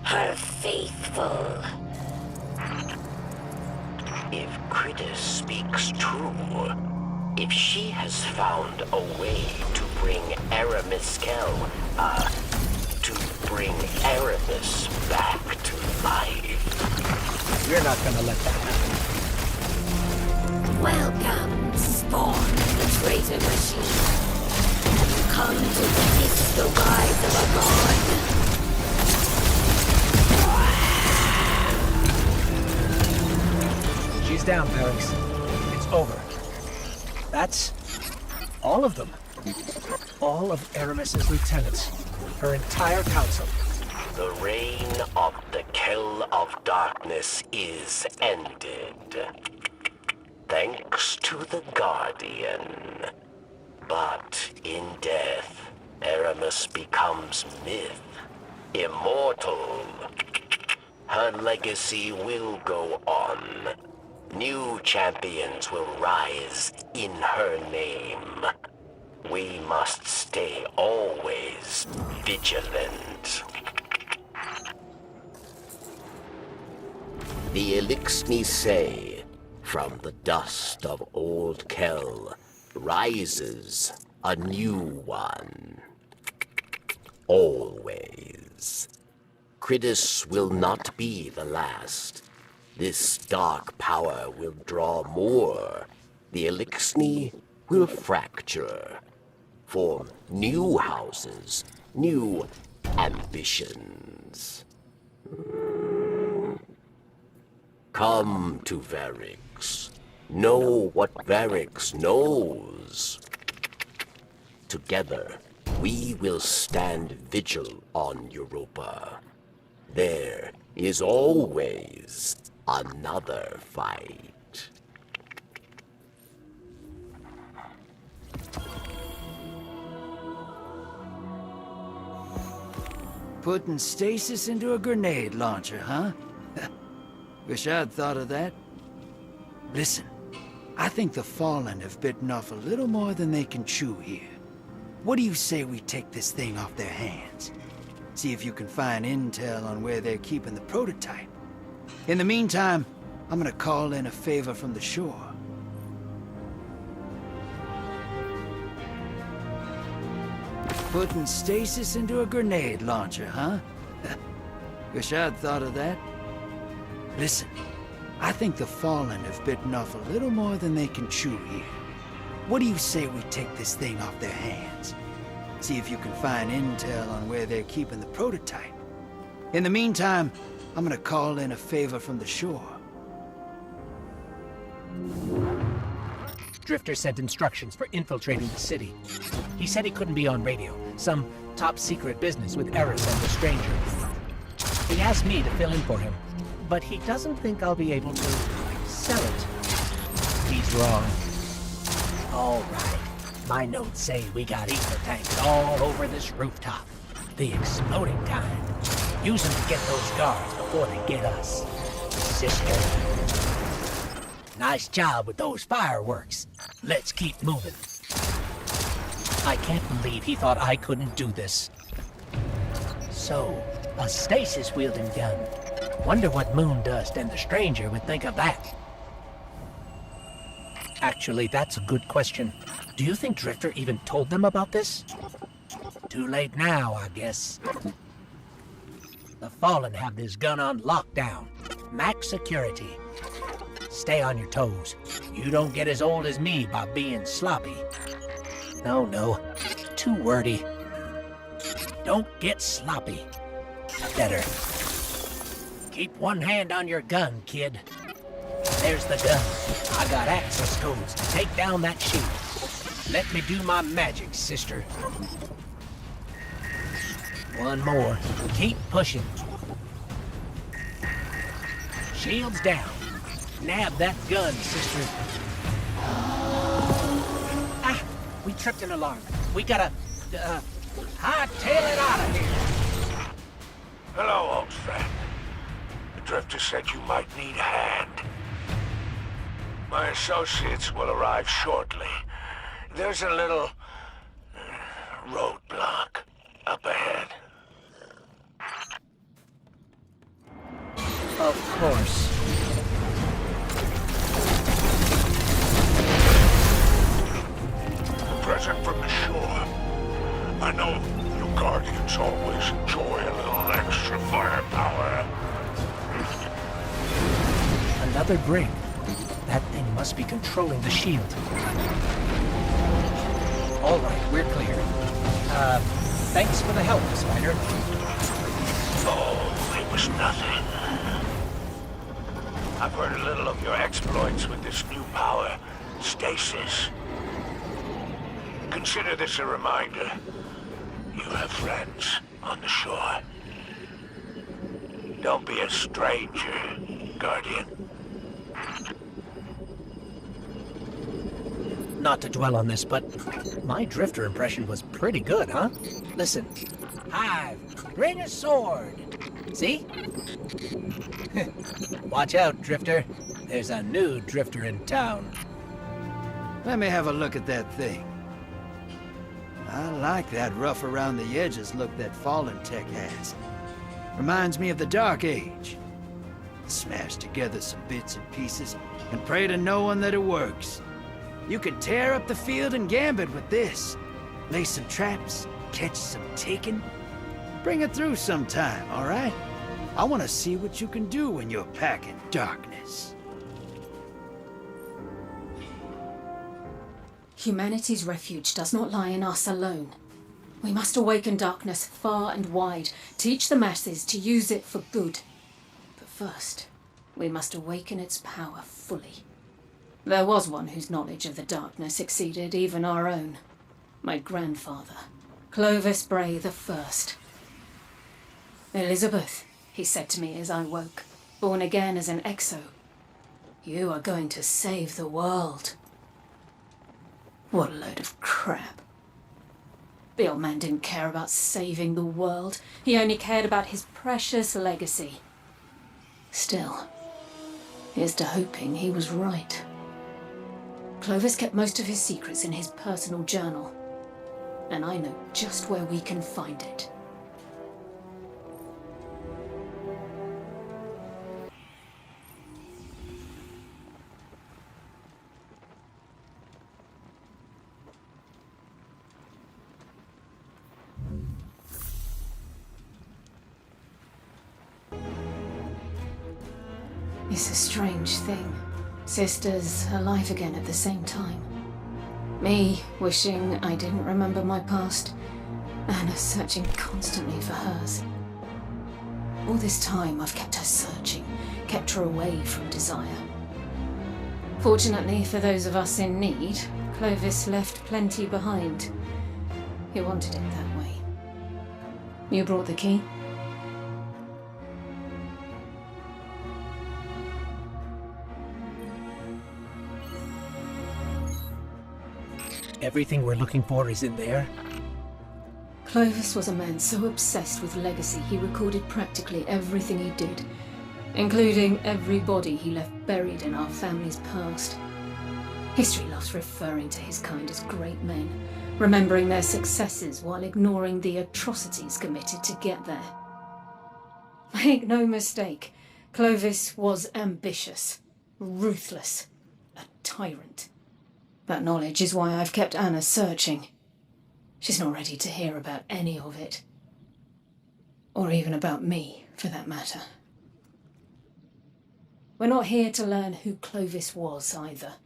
her faithful. If Kritis speaks true, if she has found a way to bring Aramis Kel, to bring Aramis back to life. We're not gonna let that happen. Welcome, spawn the traitor machine. Come to witness the rise of a god. She's down, Variks. It's over. That's all of them. All of Eramis's lieutenants. Her entire council. The reign of the Kell of Darkness is ended. Thanks to the Guardian. But in death, Eramis becomes myth. Immortal. Her legacy will go on. New champions will rise in her name. We must stay always vigilant. The Elixni say, from the dust of old Kell rises a new one. Always. Cridus will not be the last. This dark power will draw more. The Elixni will fracture. Form new houses, new ambitions. Come to Variks. Know what Variks knows. Together, we will stand vigil on Europa. There is always another fight. Putting stasis into a grenade launcher, huh? Wish I'd thought of that. Listen, I think the Fallen have bitten off a little more than they can chew here. What do you say we take this thing off their hands? See if you can find intel on where they're keeping the prototype. In the meantime, I'm gonna call in a favor from the shore. Putting stasis into a grenade launcher, huh? Wish I'd thought of that. Listen, I think the Fallen have bitten off a little more than they can chew here. What do you say we take this thing off their hands? See if you can find intel on where they're keeping the prototype. In the meantime, I'm gonna call in a favor from the shore. Drifter sent instructions for infiltrating the city. He said he couldn't be on radio. Some top-secret business with Eris and the Stranger. He asked me to fill in for him, but he doesn't think I'll be able to sell it. He's wrong. All right. My notes say we got ether tanks all over this rooftop. The exploding kind. Use them to get those guards before they get us. Sister. Nice job with those fireworks. Let's keep moving. I can't believe he thought I couldn't do this. So, a stasis-wielding gun. Wonder what Moondust and the Stranger would think of that. Actually, that's a good question. Do you think Drifter even told them about this? Too late now, I guess. The Fallen have this gun on lockdown. Max security. Stay on your toes. You don't get as old as me by being sloppy. No, too wordy. Don't get sloppy. Better. Keep one hand on your gun, kid. There's the gun. I got access codes to take down that shield. Let me do my magic, sister. One more. Keep pushing. Shield's down. Nab that gun, sister. Ah! We tripped an alarm. We gotta, hightail it out of here. Hello, old friend. The Drifter said you might need a hand. My associates will arrive shortly. There's a little roadblock up ahead. Of course. A present from the shore. I know you Guardians always enjoy a little extra firepower. Another brig. That thing must be controlling the shield. All right, we're clear. Thanks for the help, Spider. Oh, it was nothing. I've heard a little of your exploits with this new power, stasis. Consider this a reminder. You have friends on the shore. Don't be a stranger, Guardian. Not to dwell on this, but my drifter impression was pretty good, huh? Listen. Hive, bring a sword. See? Watch out, Drifter. There's a new Drifter in town. Let me have a look at that thing. I like that rough around the edges look that Fallen Tech has. Reminds me of the Dark Age. Smash together some bits and pieces and pray to no one that it works. You could tear up the field and gambit with this. Lay some traps, catch some taken. Bring it through sometime, all right? I want to see what you can do when you're packing darkness. Humanity's refuge does not lie in us alone. We must awaken darkness far and wide, teach the masses to use it for good. But first, we must awaken its power fully. There was one whose knowledge of the darkness exceeded even our own. My grandfather, Clovis Bray the First. Elizabeth, he said to me as I woke, born again as an exo. You are going to save the world. What a load of crap. The old man didn't care about saving the world. He only cared about his precious legacy. Still, here's to hoping he was right. Clovis kept most of his secrets in his personal journal, and I know just where we can find it. It's a strange thing. Sisters alive again at the same time. Me wishing I didn't remember my past, Anna searching constantly for hers. All this time I've kept her searching, kept her away from desire. Fortunately for those of us in need, Clovis left plenty behind. He wanted it that way. You brought the key? Everything we're looking for is in there? Clovis was a man so obsessed with legacy he recorded practically everything he did, including every body he left buried in our family's past. History loves referring to his kind as great men, remembering their successes while ignoring the atrocities committed to get there. Make no mistake, Clovis was ambitious, ruthless, a tyrant. That knowledge is why I've kept Anna searching. She's not ready to hear about any of it. Or even about me, for that matter. We're not here to learn who Clovis was, either.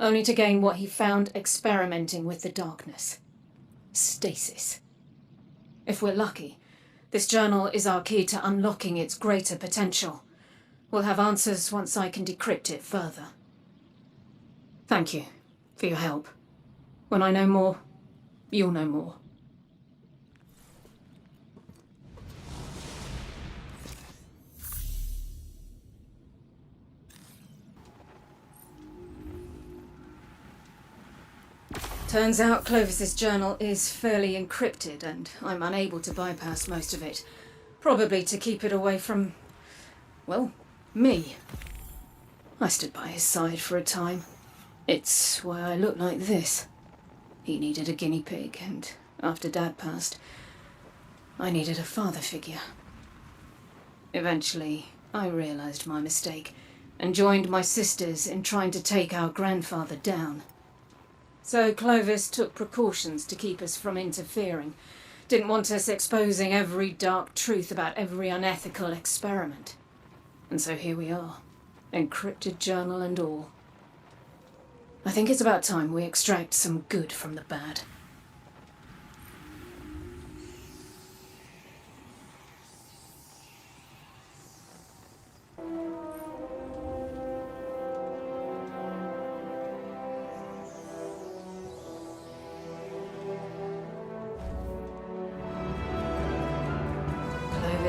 Only to gain what he found experimenting with the darkness. Stasis. If we're lucky, this journal is our key to unlocking its greater potential. We'll have answers once I can decrypt it further. Thank you for your help. When I know more, you'll know more. Turns out Clovis's journal is fairly encrypted, and I'm unable to bypass most of it. Probably to keep it away from, well, me. I stood by his side for a time. It's why I look like this. He needed a guinea pig, and after Dad passed, I needed a father figure. Eventually, I realized my mistake and joined my sisters in trying to take our grandfather down. So Clovis took precautions to keep us from interfering. Didn't want us exposing every dark truth about every unethical experiment. And so here we are, encrypted journal and all. I think it's about time we extract some good from the bad.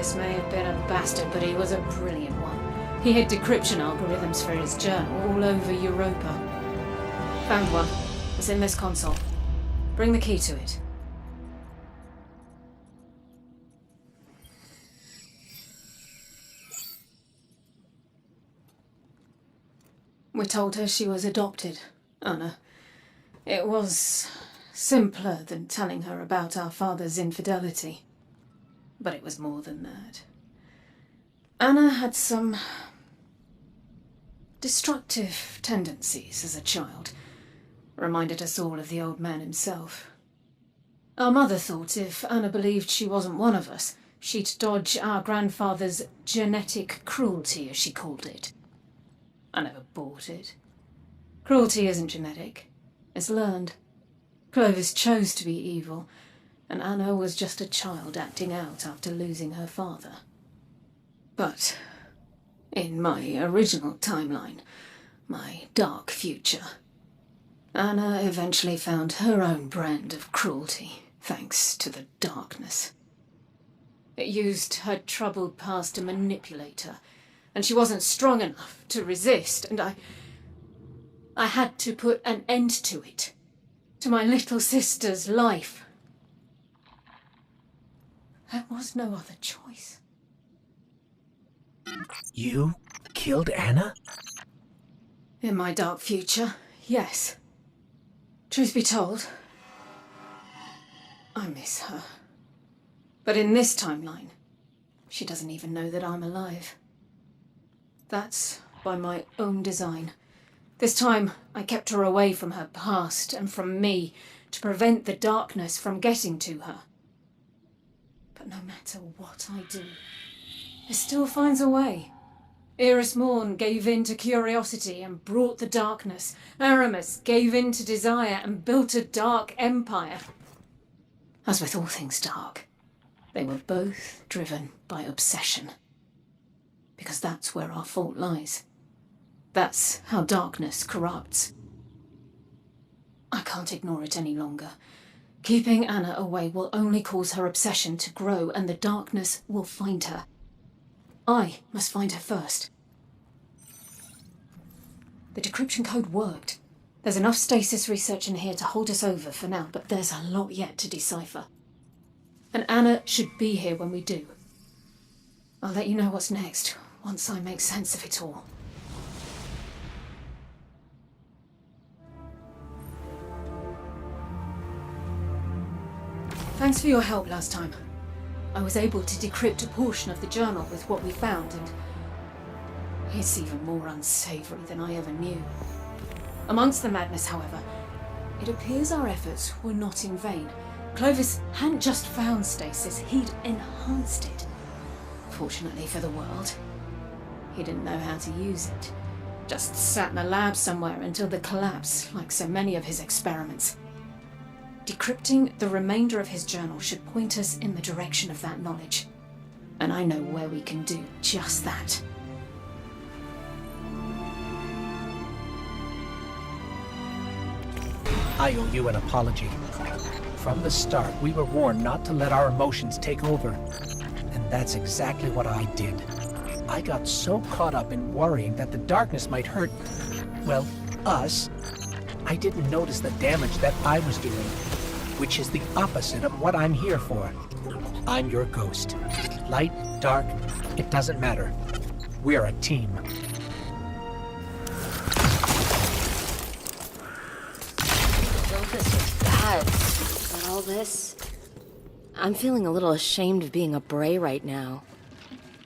Eris may have been a bastard, but he was a brilliant one. He hid decryption algorithms for his journal all over Europa. Found one. It's in this console. Bring the key to it. We told her she was adopted, Anna. It was simpler than telling her about our father's infidelity. But it was more than that. Anna had some destructive tendencies as a child. Reminded us all of the old man himself. Our mother thought if Anna believed she wasn't one of us, she'd dodge our grandfather's genetic cruelty, as she called it. I never bought it. Cruelty isn't genetic. It's learned. Clovis chose to be evil, and Anna was just a child acting out after losing her father. But in my original timeline, my dark future, Anna eventually found her own brand of cruelty, thanks to the darkness. It used her troubled past to manipulate her, and she wasn't strong enough to resist, and I had to put an end to it, to my little sister's life. There was no other choice. You killed Anna? In my dark future, yes. Truth be told, I miss her. But in this timeline, she doesn't even know that I'm alive. That's by my own design. This time, I kept her away from her past and from me to prevent the darkness from getting to her. But no matter what I do, it still finds a way. Eris Morn gave in to curiosity and brought the darkness. Aramis gave in to desire and built a dark empire. As with all things dark, they were both driven by obsession. Because that's where our fault lies. That's how darkness corrupts. I can't ignore it any longer. Keeping Anna away will only cause her obsession to grow, and the darkness will find her. I must find her first. The decryption code worked. There's enough stasis research in here to hold us over for now, but there's a lot yet to decipher. And Anna should be here when we do. I'll let you know what's next, once I make sense of it all. Thanks for your help last time. I was able to decrypt a portion of the journal with what we found, and it's even more unsavory than I ever knew. Amongst the madness, however, it appears our efforts were not in vain. Clovis hadn't just found stasis, he'd enhanced it. Fortunately for the world, he didn't know how to use it. Just sat in a lab somewhere until the collapse, like so many of his experiments. Decrypting the remainder of his journal should point us in the direction of that knowledge. And I know where we can do just that. I owe you an apology. From the start, we were warned not to let our emotions take over. And that's exactly what I did. I got so caught up in worrying that the darkness might hurt, well, us. I didn't notice the damage that I was doing, which is the opposite of what I'm here for. I'm your ghost. Light, dark, it doesn't matter. We're a team. Clovis was bad. But all this... I'm feeling a little ashamed of being a Bray right now.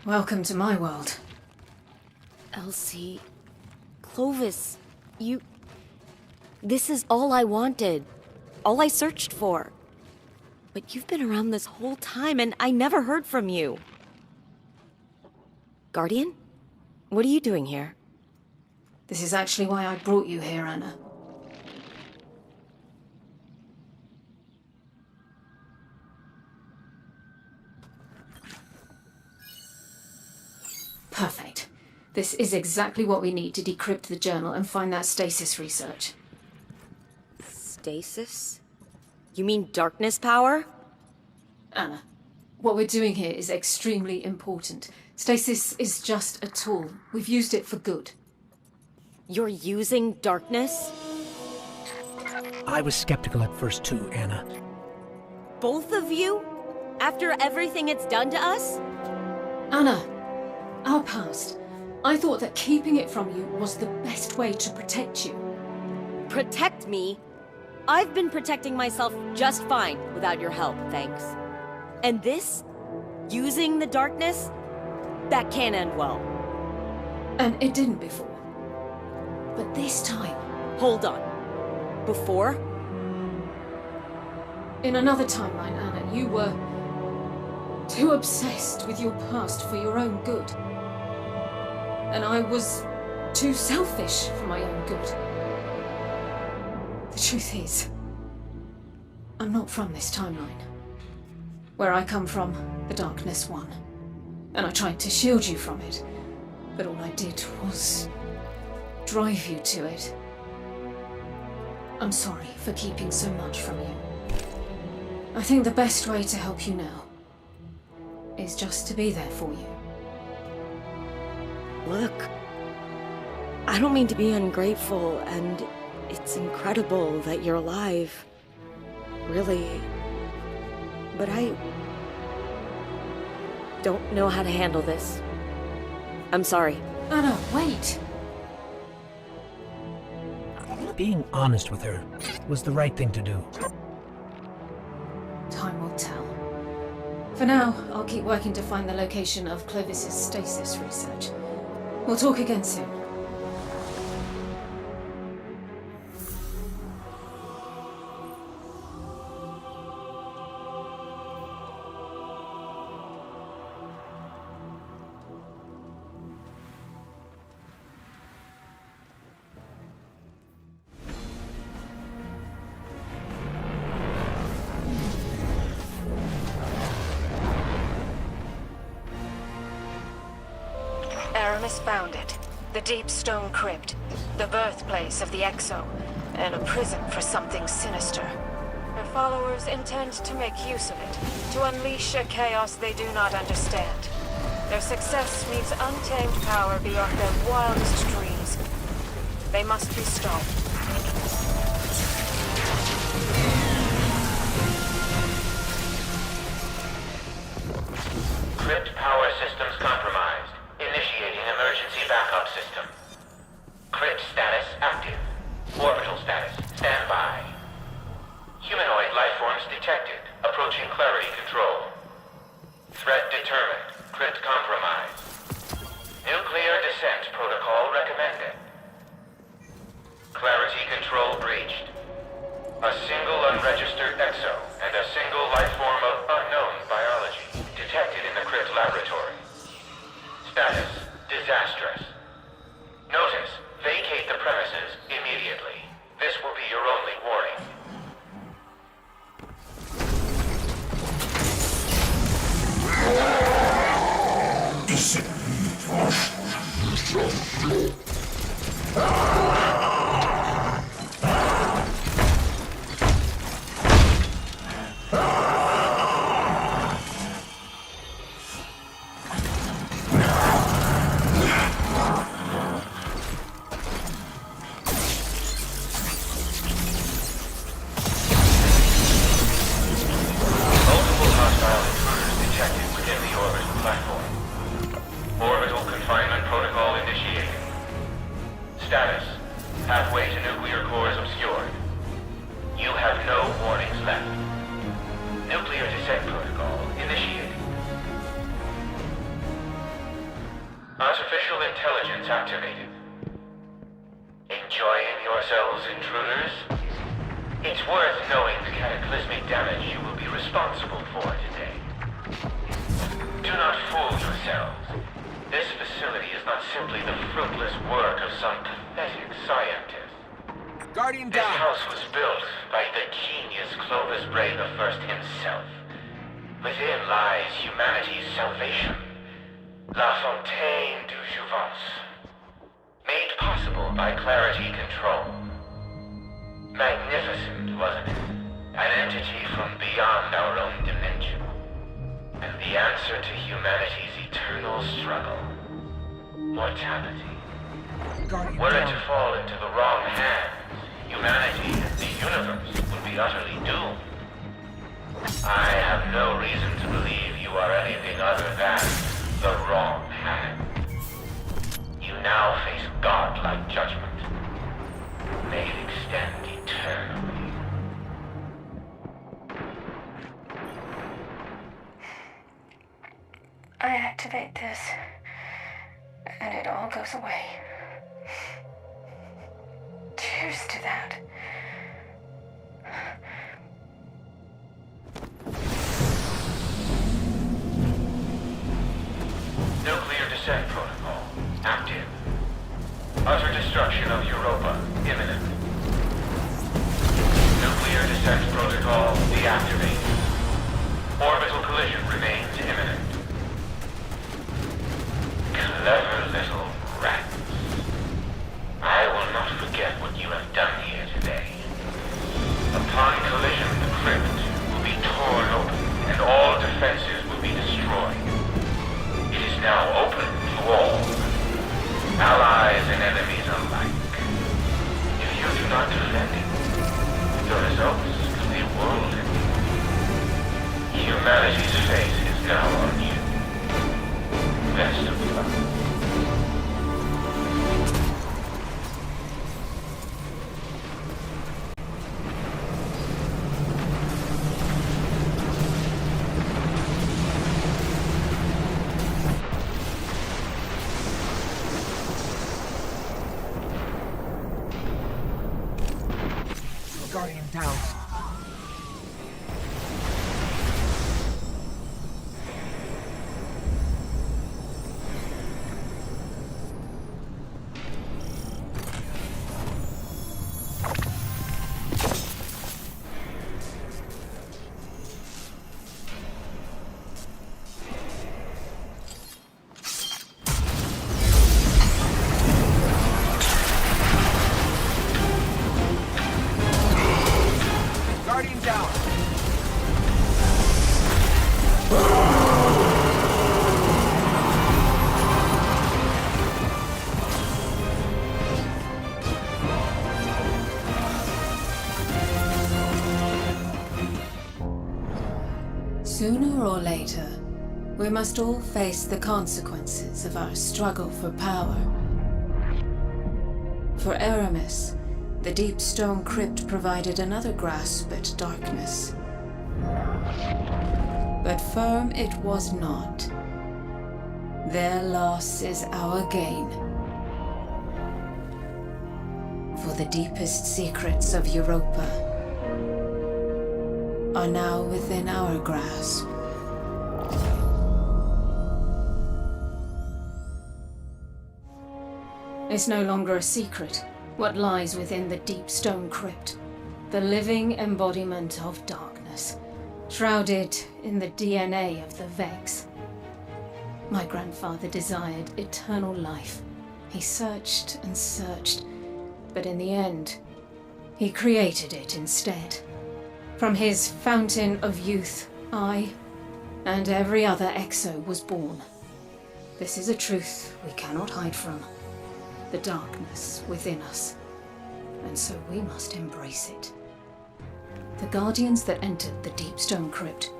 Welcome to my world. Elsie... Clovis... You... This is all I wanted. All I searched for. But you've been around this whole time and I never heard from you. Guardian? What are you doing here? This is actually why I brought you here, Anna. Perfect. This is exactly what we need to decrypt the journal and find that stasis research. Stasis? You mean darkness power? Anna, What we're doing here is extremely important. Stasis is just a tool. We've used it for good. You're using darkness? I was skeptical at first too, Anna. Both of you? After everything it's done to us? Anna, our past. I thought that keeping it from you was the best way to protect you. Protect me? I've been protecting myself just fine without your help, thanks. And this? Using the darkness? That can't end well. And it didn't before. But this time... Hold on. Before? In another timeline, Anna, you were too obsessed with your past for your own good. And I was too selfish for my own good. The truth is, I'm not from this timeline. Where I come from, the darkness won. And I tried to shield you from it. But all I did was drive you to it. I'm sorry for keeping so much from you. I think the best way to help you now is just to be there for you. Look, I don't mean to be ungrateful, and it's incredible that you're alive. Really. But I don't know how to handle this. I'm sorry. Anna, wait! Being honest with her was the right thing to do. Time will tell. For now, I'll keep working to find the location of Clovis's stasis research. We'll talk again soon. Eris found it. The deep stone crypt. The birthplace of the Exo. And a prison for something sinister. Her followers intend to make use of it. To unleash a chaos they do not understand. Their success means untamed power beyond their wildest dreams. They must be stopped. Crypt power systems compromised. Initiating emergency backup system. Crypt status active. Orbital status standby. Humanoid lifeforms detected. Approaching clarity control. Threat determined. Crypt compromised. Nuclear descent protocol recommended. Clarity control breached. A single unregistered exo and a single lifeform of unknown biology detected in the crypt laboratory. Status disastrous. Notice, vacate the premises immediately. This will be your only warning. Status. Pathway to nuclear cores obscured. You have no warnings left. Nuclear descent protocol initiated. Artificial intelligence activated. Enjoying yourselves, intruders? It's worth knowing the cataclysmic damage you will be responsible for today. Do not fool yourselves. This facility is not simply the fruitless work of some pathetic scientist. Guardian This down! house was built by the genius Clovis Bray the First himself. Within lies humanity's salvation. La Fontaine du Jouvence. Made possible by clarity control. Magnificent, wasn't it? An entity from beyond our own dimension. And the answer to humanity's eternal struggle. Mortality. Were it to fall into the wrong hands, humanity and the universe would be utterly doomed. I have no reason to believe you are anything other than the wrong hand. You now face godlike judgment. May it extend eternally. I activate this, and it all goes away. Cheers to that. Nuclear descent protocol active. Utter destruction of Europa imminent. Nuclear descent protocol deactivated. Orbital collision remains imminent. Clever little rats. I will not forget what you have done here today. Upon collision, the crypt will be torn open and all defenses will be destroyed. It is now open to all, allies and enemies alike. If you do not defend it, the results could be world-ending. Humanity's fate is now on you. Best of luck. Guardian down. Guardian down. Sooner or later, we must all face the consequences of our struggle for power. For Eris, the deep stone crypt provided another grasp at darkness. But firm it was not. Their loss is our gain. For the deepest secrets of Europa are now within our grasp. It's no longer a secret what lies within the deep stone crypt, the living embodiment of darkness, shrouded in the DNA of the Variks. My grandfather desired eternal life. He searched and searched, but in the end, he created it instead. From his fountain of youth, I and every other Exo was born. This is a truth we cannot hide from. The darkness within us. And so we must embrace it. The Guardians that entered the Deep Stone Crypt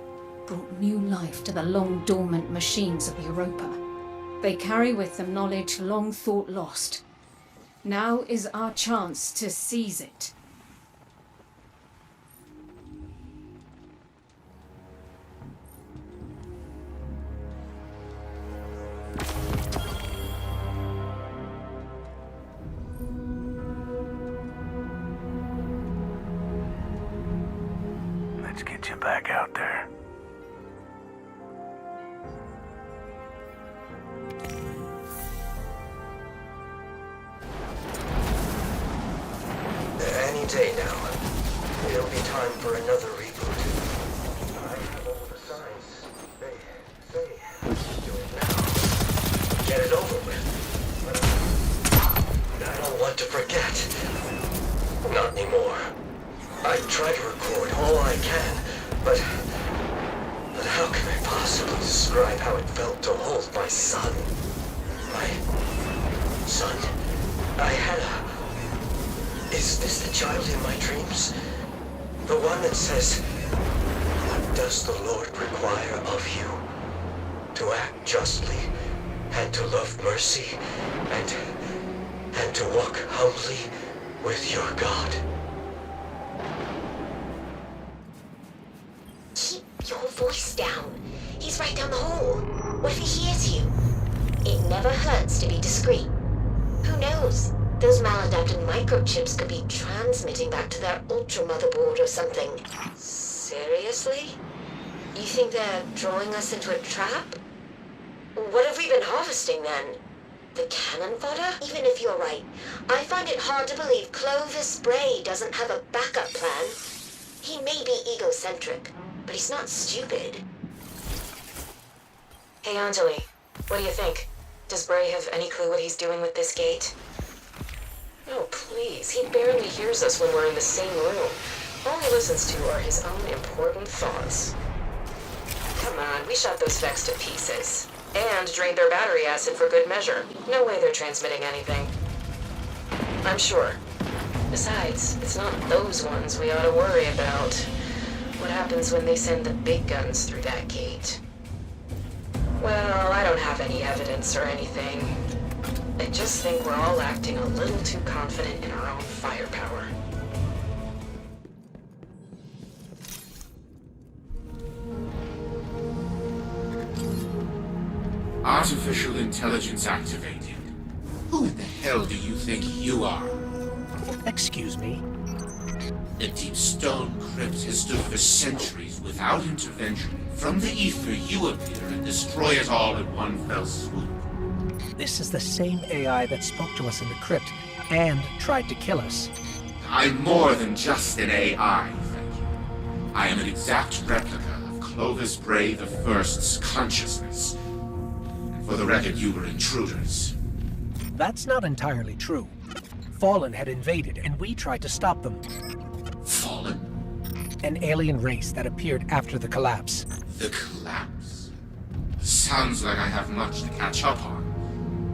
brought new life to the long-dormant machines of Europa. They carry with them knowledge long thought lost. Now is our chance to seize it. Let's get you back out there. Any day now. It'll be time for another reboot. I have all the signs. They say do it now. Get it over with. But I don't want to forget. Not anymore. I try to record all I can, but How can I possibly describe how it felt to hold my son? My son? I had a... Is this the child in my dreams? The one that says, "What does the Lord require of you? To act justly, and to love mercy, and to walk humbly with your God." Keep your voice down. He's right down the hall. What if he hears you? It never hurts to be discreet. Who knows? Those maladapted microchips could be transmitting back to their ultra motherboard or something. Seriously? You think they're drawing us into a trap? What have we been harvesting then? The cannon fodder? Even if you're right, I find it hard to believe Clovis Bray doesn't have a backup plan. He may be egocentric, but he's not stupid. Hey, Anjali, what do you think? Does Bray have any clue what he's doing with this gate? Oh, please. He barely hears us when we're in the same room. All he listens to are his own important thoughts. Come on, we shot those Vex to pieces. And drained their battery acid for good measure. No way they're transmitting anything. I'm sure. Besides, it's not those ones we ought to worry about. What happens when they send the big guns through that gate? Well, I don't have any evidence or anything. I just think we're all acting a little too confident in our own firepower. Artificial intelligence activated. Who in the hell do you think you are? Excuse me? The deep stone crypt has stood for centuries without intervention. From the ether, you appear and destroy it all in one fell swoop. This is the same AI that spoke to us in the crypt and tried to kill us. I'm more than just an AI, thank you. I am an exact replica of Clovis Bray the First's consciousness. And for the record, you were intruders. That's not entirely true. Fallen had invaded, and we tried to stop them. Fallen? An alien race that appeared after the collapse. The collapse? Sounds like I have much to catch up on.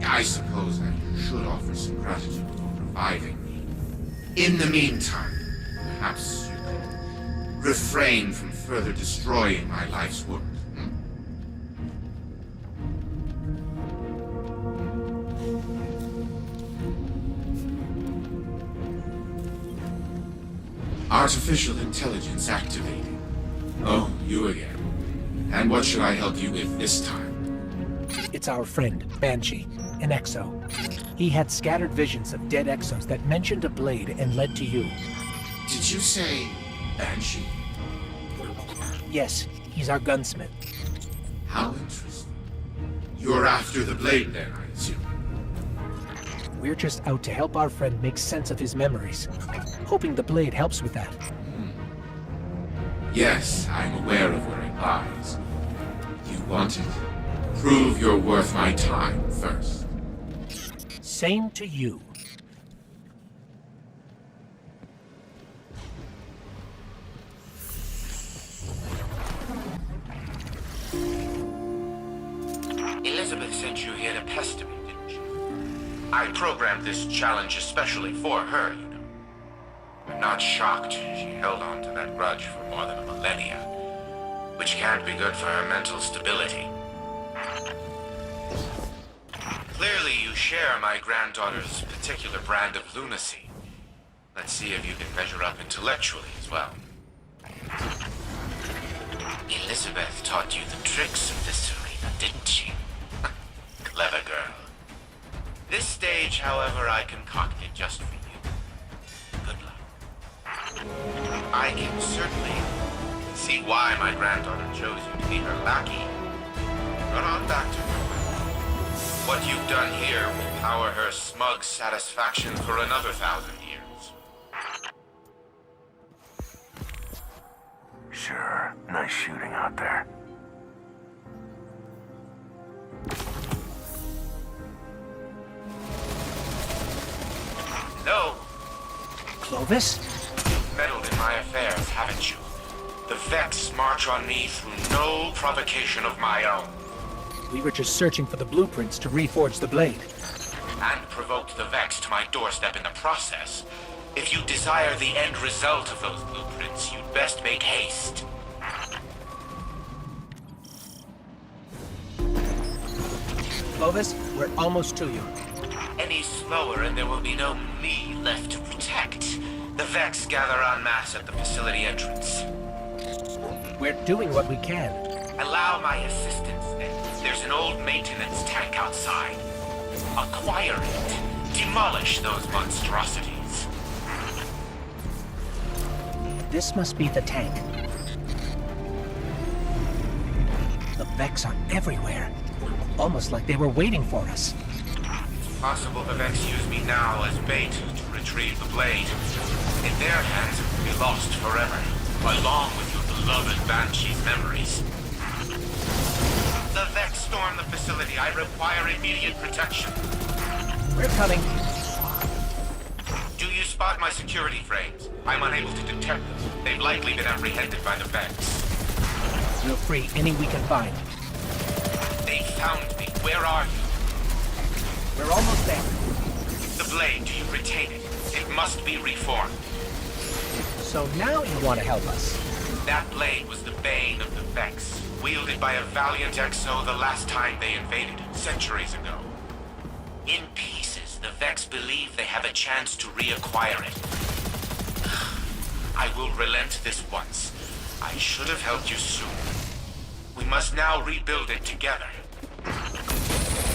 I suppose I should offer some gratitude for reviving me. In the meantime, perhaps you can refrain from further destroying my life's work. Artificial intelligence activated. Oh, you again. And what should I help you with this time? It's our friend, Banshee, an exo. He had scattered visions of dead exos that mentioned a blade and led to you. Did you say Banshee? Yes, he's our gunsmith. How interesting. You're after the blade then, I assume. We're just out to help our friend make sense of his memories. Hoping the blade helps with that. Yes, I'm aware of where it lies. You want it? Prove you're worth my time first. Same to you. Elizabeth sent you here to pester me, didn't she? I programmed this challenge especially for her, you know. I'm not shocked she held on to that grudge for more than a millennia, which can't be good for her mental stability. Clearly, you share my granddaughter's particular brand of lunacy. Let's see if you can measure up intellectually as well. Elizabeth taught you the tricks of this arena, didn't she? Clever girl. This stage, however, I concocted just for you. Good luck. I can certainly see why my granddaughter chose you to be her lackey. Run on back to her. What you've done here will power her smug satisfaction for another 1,000 years. Sure, nice shooting out there. No. Clovis? You've meddled in my affairs, haven't you? The Vex march on me through no provocation of my own. We were just searching for the blueprints to reforge the blade. And provoked the Vex to my doorstep in the process. If you desire the end result of those blueprints, you'd best make haste. Clovis, we're almost to you. Any slower and there will be no me left to protect. The Vex gather en masse at the facility entrance. We're doing what we can. Allow my assistance then. There's an old maintenance tank outside. Acquire it. Demolish those monstrosities. This must be the tank. The Vex are everywhere. Almost like they were waiting for us. Possible the Vex use me now as bait to retrieve the blade. In their hands it will be lost forever, along with your beloved Banshee's memories. The Vex storm the facility. I require immediate protection. We're coming. Do you spot my security frames? I'm unable to detect them. They've likely been apprehended by the Vex. We'll free any we can find. They found me. Where are you? We're almost there. The blade, do you retain it? It must be reformed. So now you want to help us? That blade was the bane of the Vex, wielded by a valiant Exo the last time they invaded, centuries ago. In pieces, the Vex believe they have a chance to reacquire it. I will relent this once. I should have helped you sooner. We must now rebuild it together.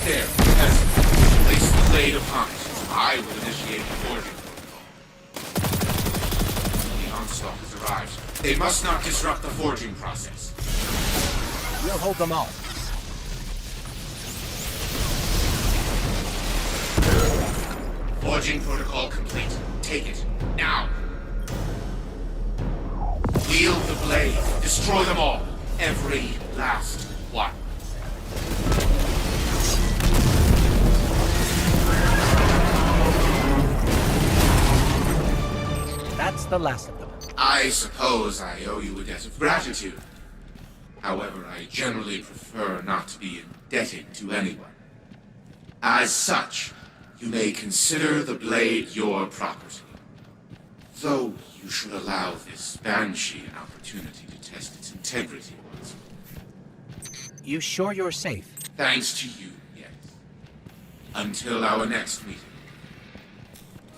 There, peasant. Place the blade upon it. I will initiate the forging protocol. The onslaught has arrived. They must not disrupt the forging process. We'll hold them off. Forging protocol complete. Take it. Now. Wield the blade. Destroy them all. Every last one. That's the last of them. I suppose I owe you a debt of gratitude. However, I generally prefer not to be indebted to anyone. As such, you may consider the blade your property. Though you should allow this Banshee an opportunity to test its integrity once more. You sure you're safe? Thanks to you, yes. Until our next meeting.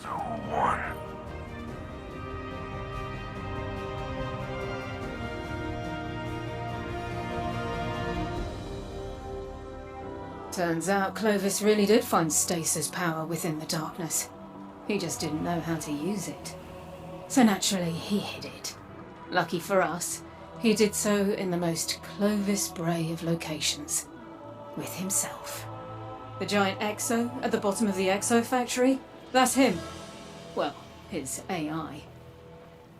So what? Turns out Clovis really did find stasis power within the darkness. He just didn't know how to use it. So naturally, he hid it. Lucky for us, he did so in the most Clovis Bray of locations. With himself. The giant Exo at the bottom of the Exo factory? That's him. Well, his AI.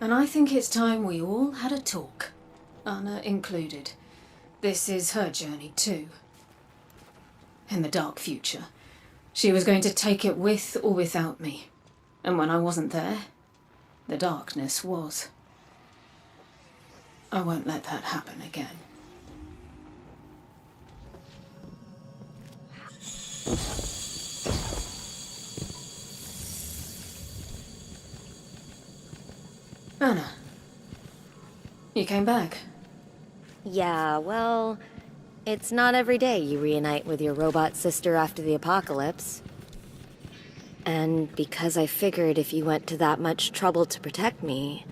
And I think it's time we all had a talk. Anna included. This is her journey too. In the dark future, she was going to take it with or without me. And when I wasn't there, the darkness was. I won't let that happen again. Anna, you came back. Yeah, well, it's not every day you reunite with your robot sister after the apocalypse. And because I figured if you went to that much trouble to protect me,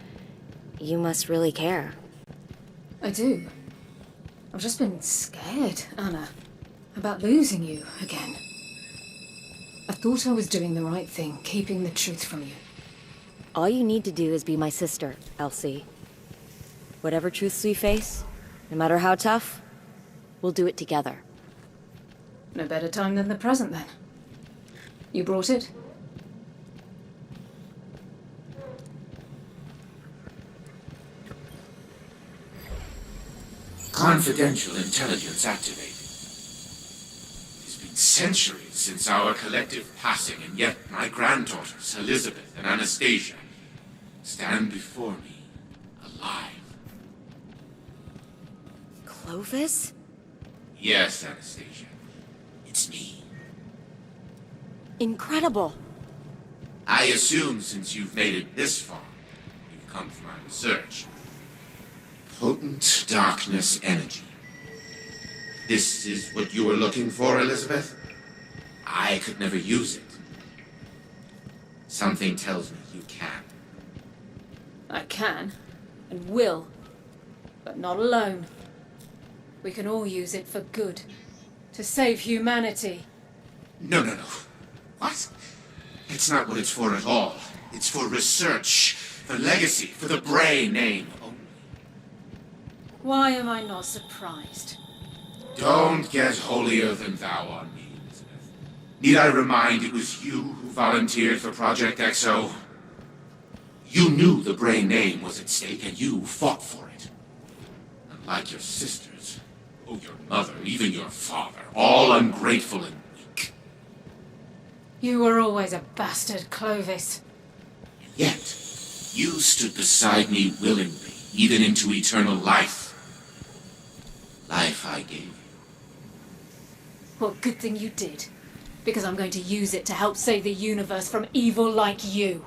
you must really care. I do. I've just been scared, Anna, about losing you again. I thought I was doing the right thing, keeping the truth from you. All you need to do is be my sister, Elsie. Whatever truths we face, no matter how tough, we'll do it together. No better time than the present, then. You brought it? Confidential intelligence activated. It's been centuries since our collective passing, and yet my granddaughters, Elizabeth and Anastasia, stand before me, alive. Clovis? Yes, Anastasia. It's me. Incredible. I assume since you've made it this far, you've come for my research. Potent darkness energy. This is what you were looking for, Elizabeth? I could never use it. Something tells me you can. I can, and will, but not alone. We can all use it for good, to save humanity. No. What? It's not what it's for at all. It's for research, for legacy, for the Bray name only. Why am I not surprised? Don't get holier than thou on me, Elizabeth. Need I remind it was you who volunteered for Project XO? You knew the Bray name was at stake and you fought for it. Unlike your sisters, your mother, even your father, all ungrateful and weak. You were always a bastard, Clovis. Yet, you stood beside me willingly, even into eternal life. Life I gave you. What good thing you did. Because I'm going to use it to help save the universe from evil like you.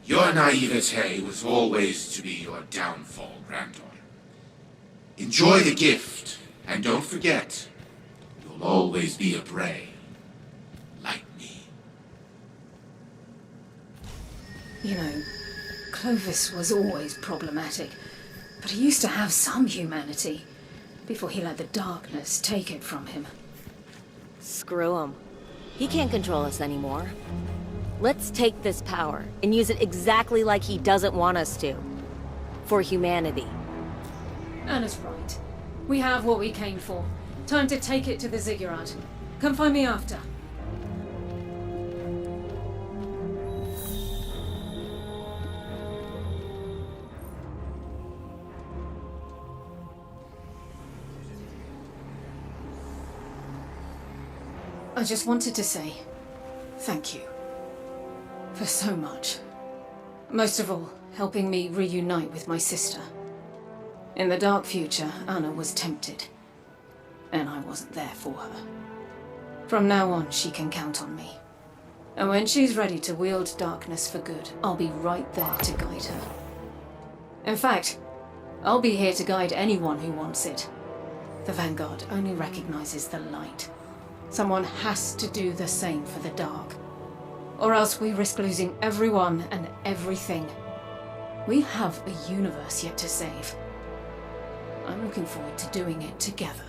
Your naivete was always to be your downfall, granddaughter. Enjoy the gift, and don't forget, you'll always be a Bray. Like me. You know, Clovis was always problematic, but he used to have some humanity, before he let the darkness take it from him. Screw him. He can't control us anymore. Let's take this power and use it exactly like he doesn't want us to. For humanity. Anna's right. We have what we came for. Time to take it to the ziggurat. Come find me after. I just wanted to say thank you for so much. Most of all, helping me reunite with my sister. In the dark future, Anna was tempted, and I wasn't there for her. From now on, she can count on me. And when she's ready to wield darkness for good, I'll be right there to guide her. In fact, I'll be here to guide anyone who wants it. The Vanguard only recognizes the light. Someone has to do the same for the dark. Or else we risk losing everyone and everything. We have a universe yet to save. I'm looking forward to doing it together.